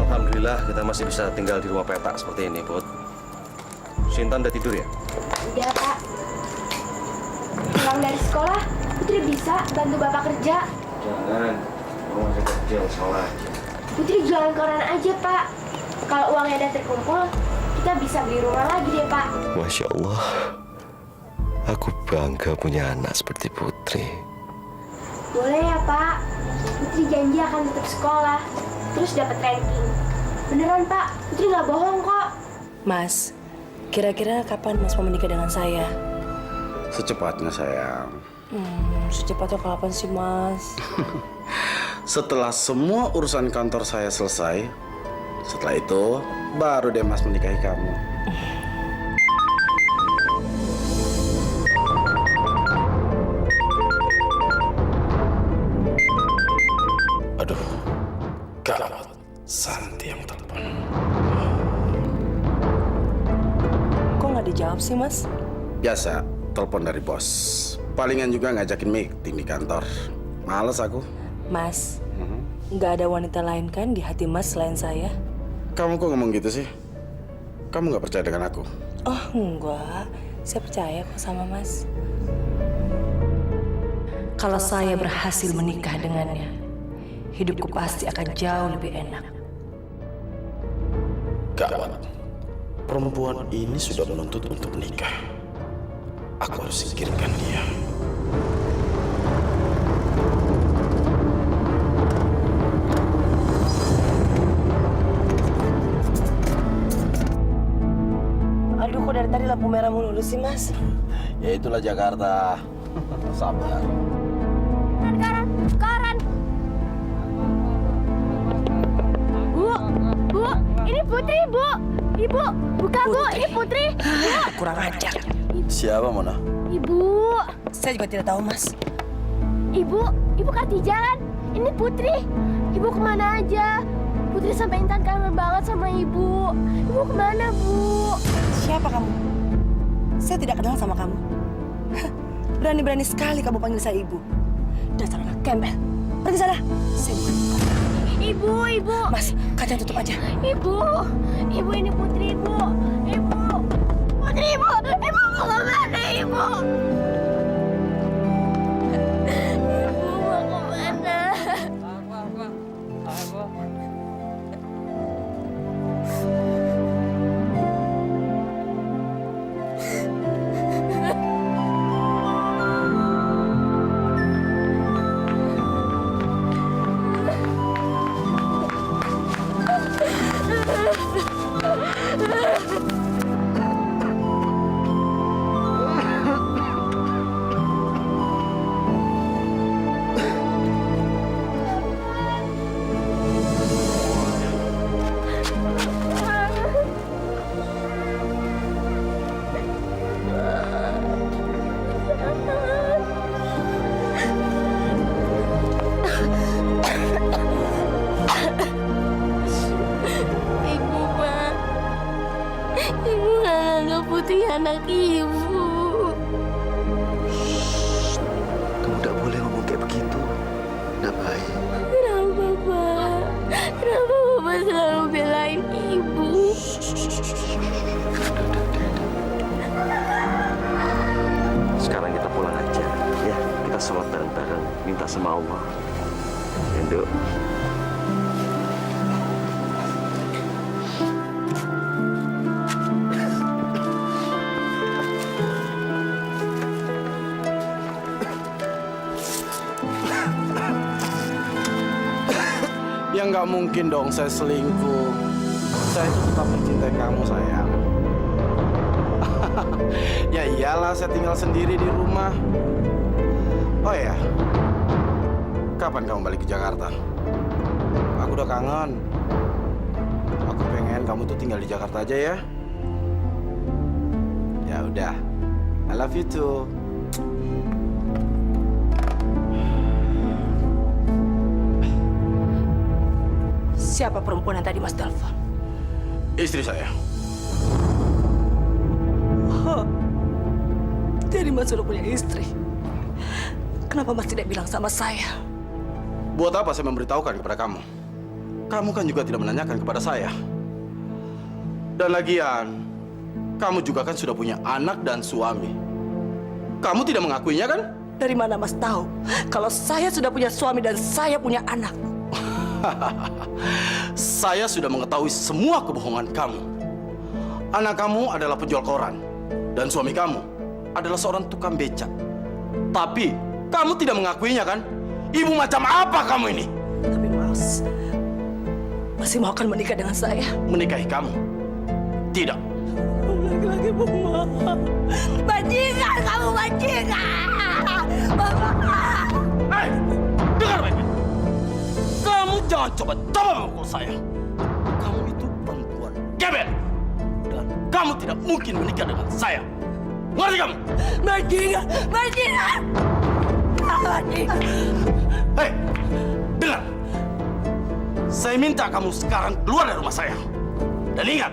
S2: Alhamdulillah kita masih bisa tinggal di rumah petak seperti ini, Put. Sintan udah tidur ya?
S3: Udah, Pak. Pulang dari sekolah, Putri bisa bantu Bapak kerja.
S2: Jangan, kamu masih kecil, salah aja.
S3: Putri jualan koran aja, Pak. Kalau uangnya udah terkumpul, kita bisa beli rumah lagi deh, Pak.
S2: Masya Allah. Aku bangga punya anak seperti Putri.
S3: Boleh ya, Pak. Putri janji akan tetap sekolah, terus dapat ranking. Beneran, Pak. Putri nggak bohong kok.
S1: Mas, kira-kira kapan Mas mau menikah dengan saya?
S12: Secepatnya sayang.
S1: Secepatnya kapan sih, Mas?
S12: Setelah semua urusan kantor saya selesai, setelah itu baru deh Mas menikahi kamu. Aduh, gawat. Santi yang telepon.
S1: Kok nggak dijawab sih, Mas?
S12: Biasa, telepon dari bos. Palingan juga ngajakin meeting di kantor. Males aku.
S1: Mas, nggak ada wanita lain kan di hati Mas selain saya?
S12: Kamu kok ngomong gitu sih? Kamu nggak percaya dengan aku?
S1: Oh, enggak. Saya percaya kok sama Mas. Kalau saya berhasil menikah dengannya, hidupku pasti akan jauh lebih enak.
S12: Gawat. Perempuan ini sudah menuntut untuk menikah. Aku harus singkirkan dia.
S1: Aduh, kok dari tadi lampu merah mulu sih, Mas?
S12: Ya itulah Jakarta. Sabar.
S3: Koran. Bu, ini Putri, Bu. Ibu, buka, Bu. Ini Putri. Bu.
S1: Kurang ajar.
S12: Siapa, Mona?
S3: Ibu.
S1: Saya juga tidak tahu, Mas.
S3: Ibu kasih jalan. Ini Putri. Ibu kemana aja? Putri sampai Intan kangen banget sama Ibu. Ibu kemana, Bu?
S1: Siapa kamu? Saya tidak kenal sama kamu. Berani-berani sekali kamu panggil saya Ibu. Dasar anak gembel. Pergi sana. Saya bukan
S3: Ibu.
S1: Mas, kaca tutup aja.
S3: Ibu ini Putri, Ibu. Putri, Ibu mau kemana, Ibu? Ibu mau kemana? Ibu nggak anggap Putri anak Ibu.
S2: Kamu tidak boleh ngomong kayak begitu. Tidak baik.
S3: Kenapa, Pak? Kenapa Bapak selalu belain Ibu?
S2: Sekarang kita pulang aja. Ya, kita sholat bareng-bareng. Minta sama Allah. Endo.
S12: Ya nggak mungkin dong saya selingkuh. Saya itu tetap mencintai kamu, sayang. Ya iyalah, saya tinggal sendiri di rumah. Oh ya, kapan kamu balik ke Jakarta? Aku udah kangen. Aku pengen kamu tuh tinggal di Jakarta aja ya. Ya udah, I love you too.
S1: Siapa perempuan yang tadi Mas telepon?
S12: Istri saya.
S1: Jadi Mas sudah punya istri. Kenapa Mas tidak bilang sama saya?
S12: Buat apa saya memberitahukan kepada kamu? Kamu kan juga tidak menanyakan kepada saya. Dan lagian, kamu juga kan sudah punya anak dan suami. Kamu tidak mengakuinya kan?
S1: Dari mana Mas tahu kalau saya sudah punya suami dan saya punya anak?
S12: Saya sudah mengetahui semua kebohongan kamu. Anak kamu adalah penjual koran. Dan suami kamu adalah seorang tukang becak. Tapi kamu tidak mengakuinya kan? Ibu macam apa kamu ini?
S1: Tapi Mas, masih mau akan menikah dengan saya?
S12: Menikahi kamu? Tidak.
S1: Lagi-lagi bohong. Bajingan kamu, bajingan. Bapak.
S12: Hei, dengar baik-baik. Kamu jangan coba-coba memukul saya. Kamu itu perempuan gebel. Dan kamu tidak mungkin menikah dengan saya. Ngerti kamu?
S1: Bajingan, bajingan. Bajingan.
S12: Hei, dengar. Saya minta kamu sekarang keluar dari rumah saya. Dan ingat,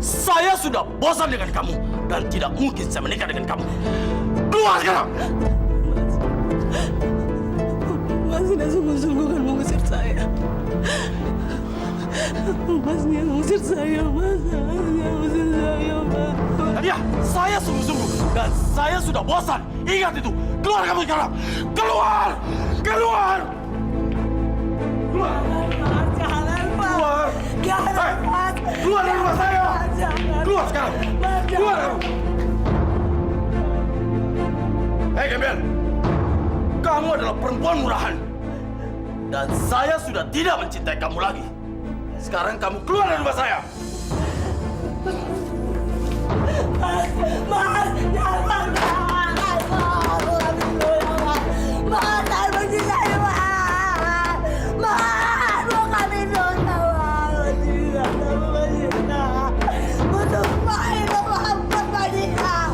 S12: saya sudah bosan dengan kamu. Dan tidak mungkin saya menikah dengan kamu. Keluar sekarang!
S1: Mas tidak sungguh-sungguh kan mengusir saya. Mas dia mengusir saya, Mas. Mas dia mengusir saya, Mas.
S12: Ya, saya sungguh-sungguh. Dan saya sudah bosan. Ingat itu. Keluar kamu sekarang. Keluar! Keluar! Keluar!
S1: Jangan, Mas.
S12: Keluar!
S1: Jangan, Mas.
S12: Keluar dari rumah saya!
S1: Jangan.
S12: Keluar sekarang!
S1: Mas,
S12: Keluar
S1: jangan.
S12: kamu! Hei, Gembel! Kamu adalah perempuan murahan. Dan saya sudah tidak mencintai kamu lagi. Sekarang kamu keluar dari rumah saya!
S1: Mas, jangan, Mas. Mas, saya benci saya, Mas. Mas, mau kami dosa, Mas. Bajingan, kamu bajingan. Butuh main, maafkan bajingan.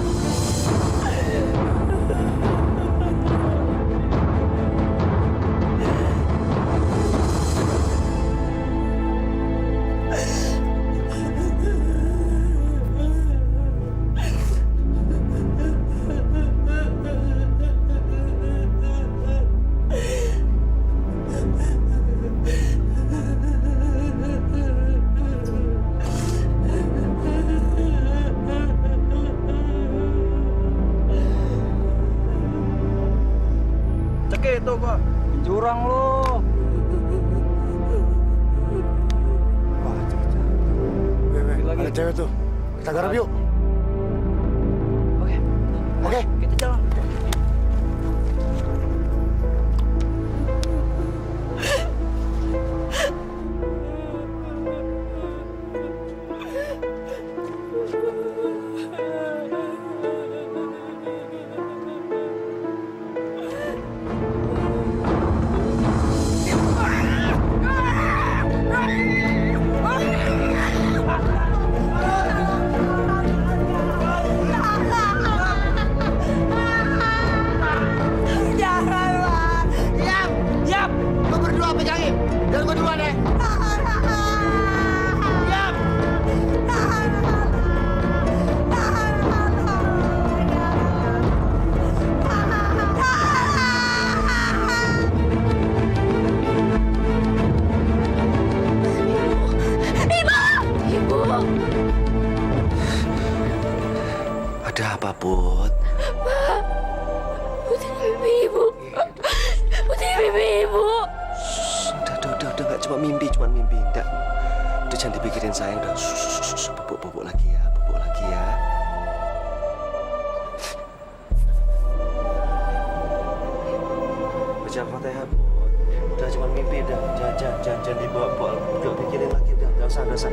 S12: Cekik itu, Pak.
S6: Curang lo.
S14: Ada cewek tuh. Kita garap yuk. Oke.
S5: Kita jalan.
S1: Jangan, Mas.
S5: Yap, lo berdua pegangin. Dan gue duluan ya. Yap.
S3: Ibu.
S2: Ada apa, Put?
S3: Putri mimpi ibu. Putri mimpi ibu.
S2: Udah, nggak cuma mimpi. Udah jangan dipikirin sayang, udah. Bubuk lagi ya. Baca Fatihah, Put. Udah cuma mimpi, udah. Jangan dibawa-bawa. Udah pikirin lagi, udah. Nggak usah.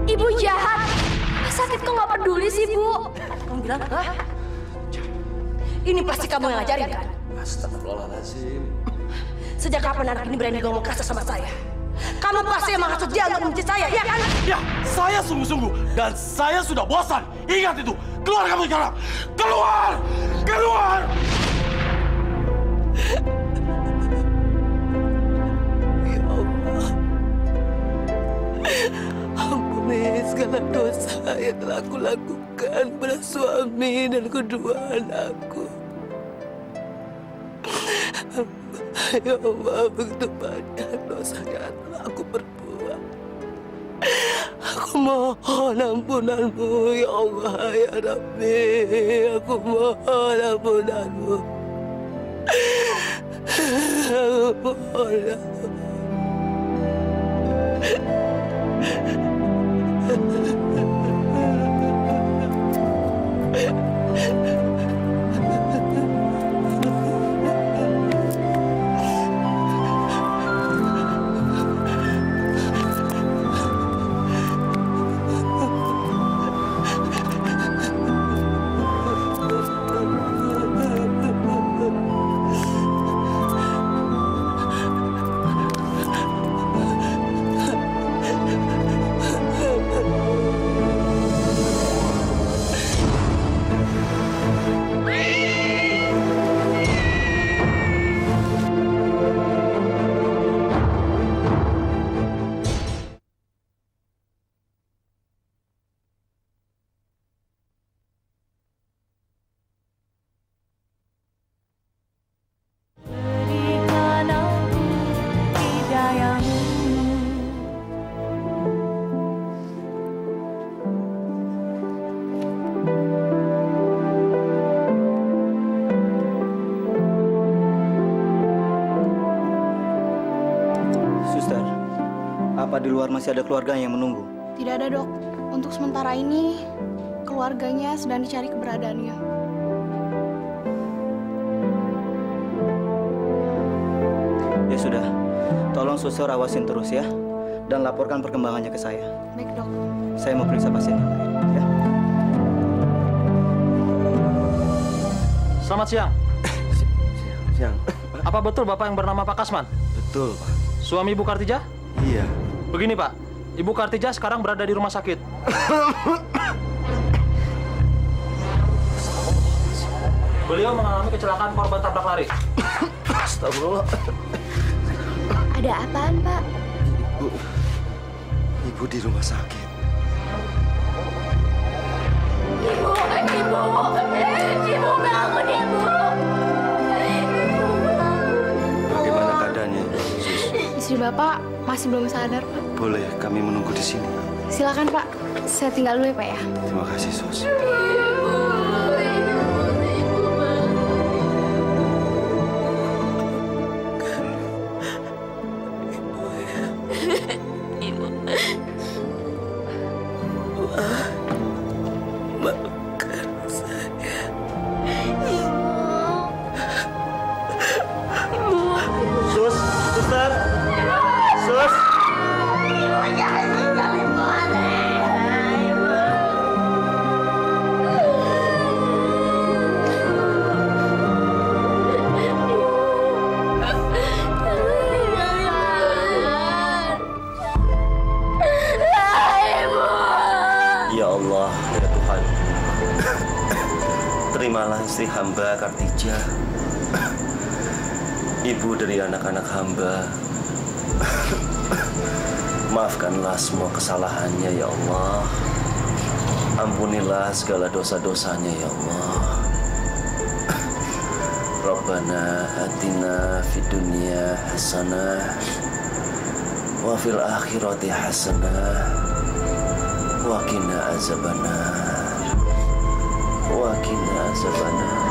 S3: Ibu jahat. Sakit kok nggak peduli sih, Bu?
S1: Kamu bilang, hah? Ini pasti kamu yang ngajarin, kan?
S2: Astagfirullahaladzim.
S1: Sejak kapan anak ini berani ngomong kasar sama saya? Kamu pasti emang maksud dia untuk membenci saya, ya kan?
S12: Ya, saya sungguh-sungguh. Dan saya sudah bosan. Ingat itu. Keluar kamu sekarang. Keluar! Keluar!
S1: segala dosa yang telah aku lakukan pada suami dan kedua anakku. Ya Allah, begitu banyak dosa yang telah aku perbuat. Aku mohon ampunanmu, ya Allah, ya Rabbi. Aku mohon ampunanmu. Aku mohon.
S15: Apa di luar masih ada keluarga yang menunggu?
S16: Tidak ada, Dok. Untuk sementara ini, keluarganya sedang dicari keberadaannya.
S15: Ya sudah, tolong suster awasin terus ya, dan laporkan perkembangannya ke saya.
S16: Baik, Dok.
S15: Saya mau periksa pasien yang lain, ya.
S17: Selamat siang.
S12: Siang.
S17: Apa betul Bapak yang bernama Pak Kasman?
S12: Betul, Pak.
S17: Suami Ibu Kartijah?
S12: Iya.
S17: Begini, Pak. Ibu Kartijah sekarang berada di rumah sakit. Beliau mengalami kecelakaan korban tabrak lari.
S12: Astagfirullah.
S3: Ada apaan, Pak?
S9: Ibu di rumah sakit.
S3: Ibu bangun, Ibu.
S9: Bagaimana keadaannya, Sus?
S16: Istri Bapak masih belum sadar, Pak.
S9: Boleh kami menunggu di sini?
S16: Silakan, Pak. Saya tinggal dulu ya, Pak ya.
S9: Terima kasih, Sus. Terimalah istri hamba Kartijah, ibu dari anak-anak hamba. Maafkanlah semua kesalahannya ya Allah. Ampunilah segala dosa-dosanya ya Allah. Rabbana atina fid dunya hasanah wa fil akhirati hasanah wa qina azabannar. Wa qina azabannar.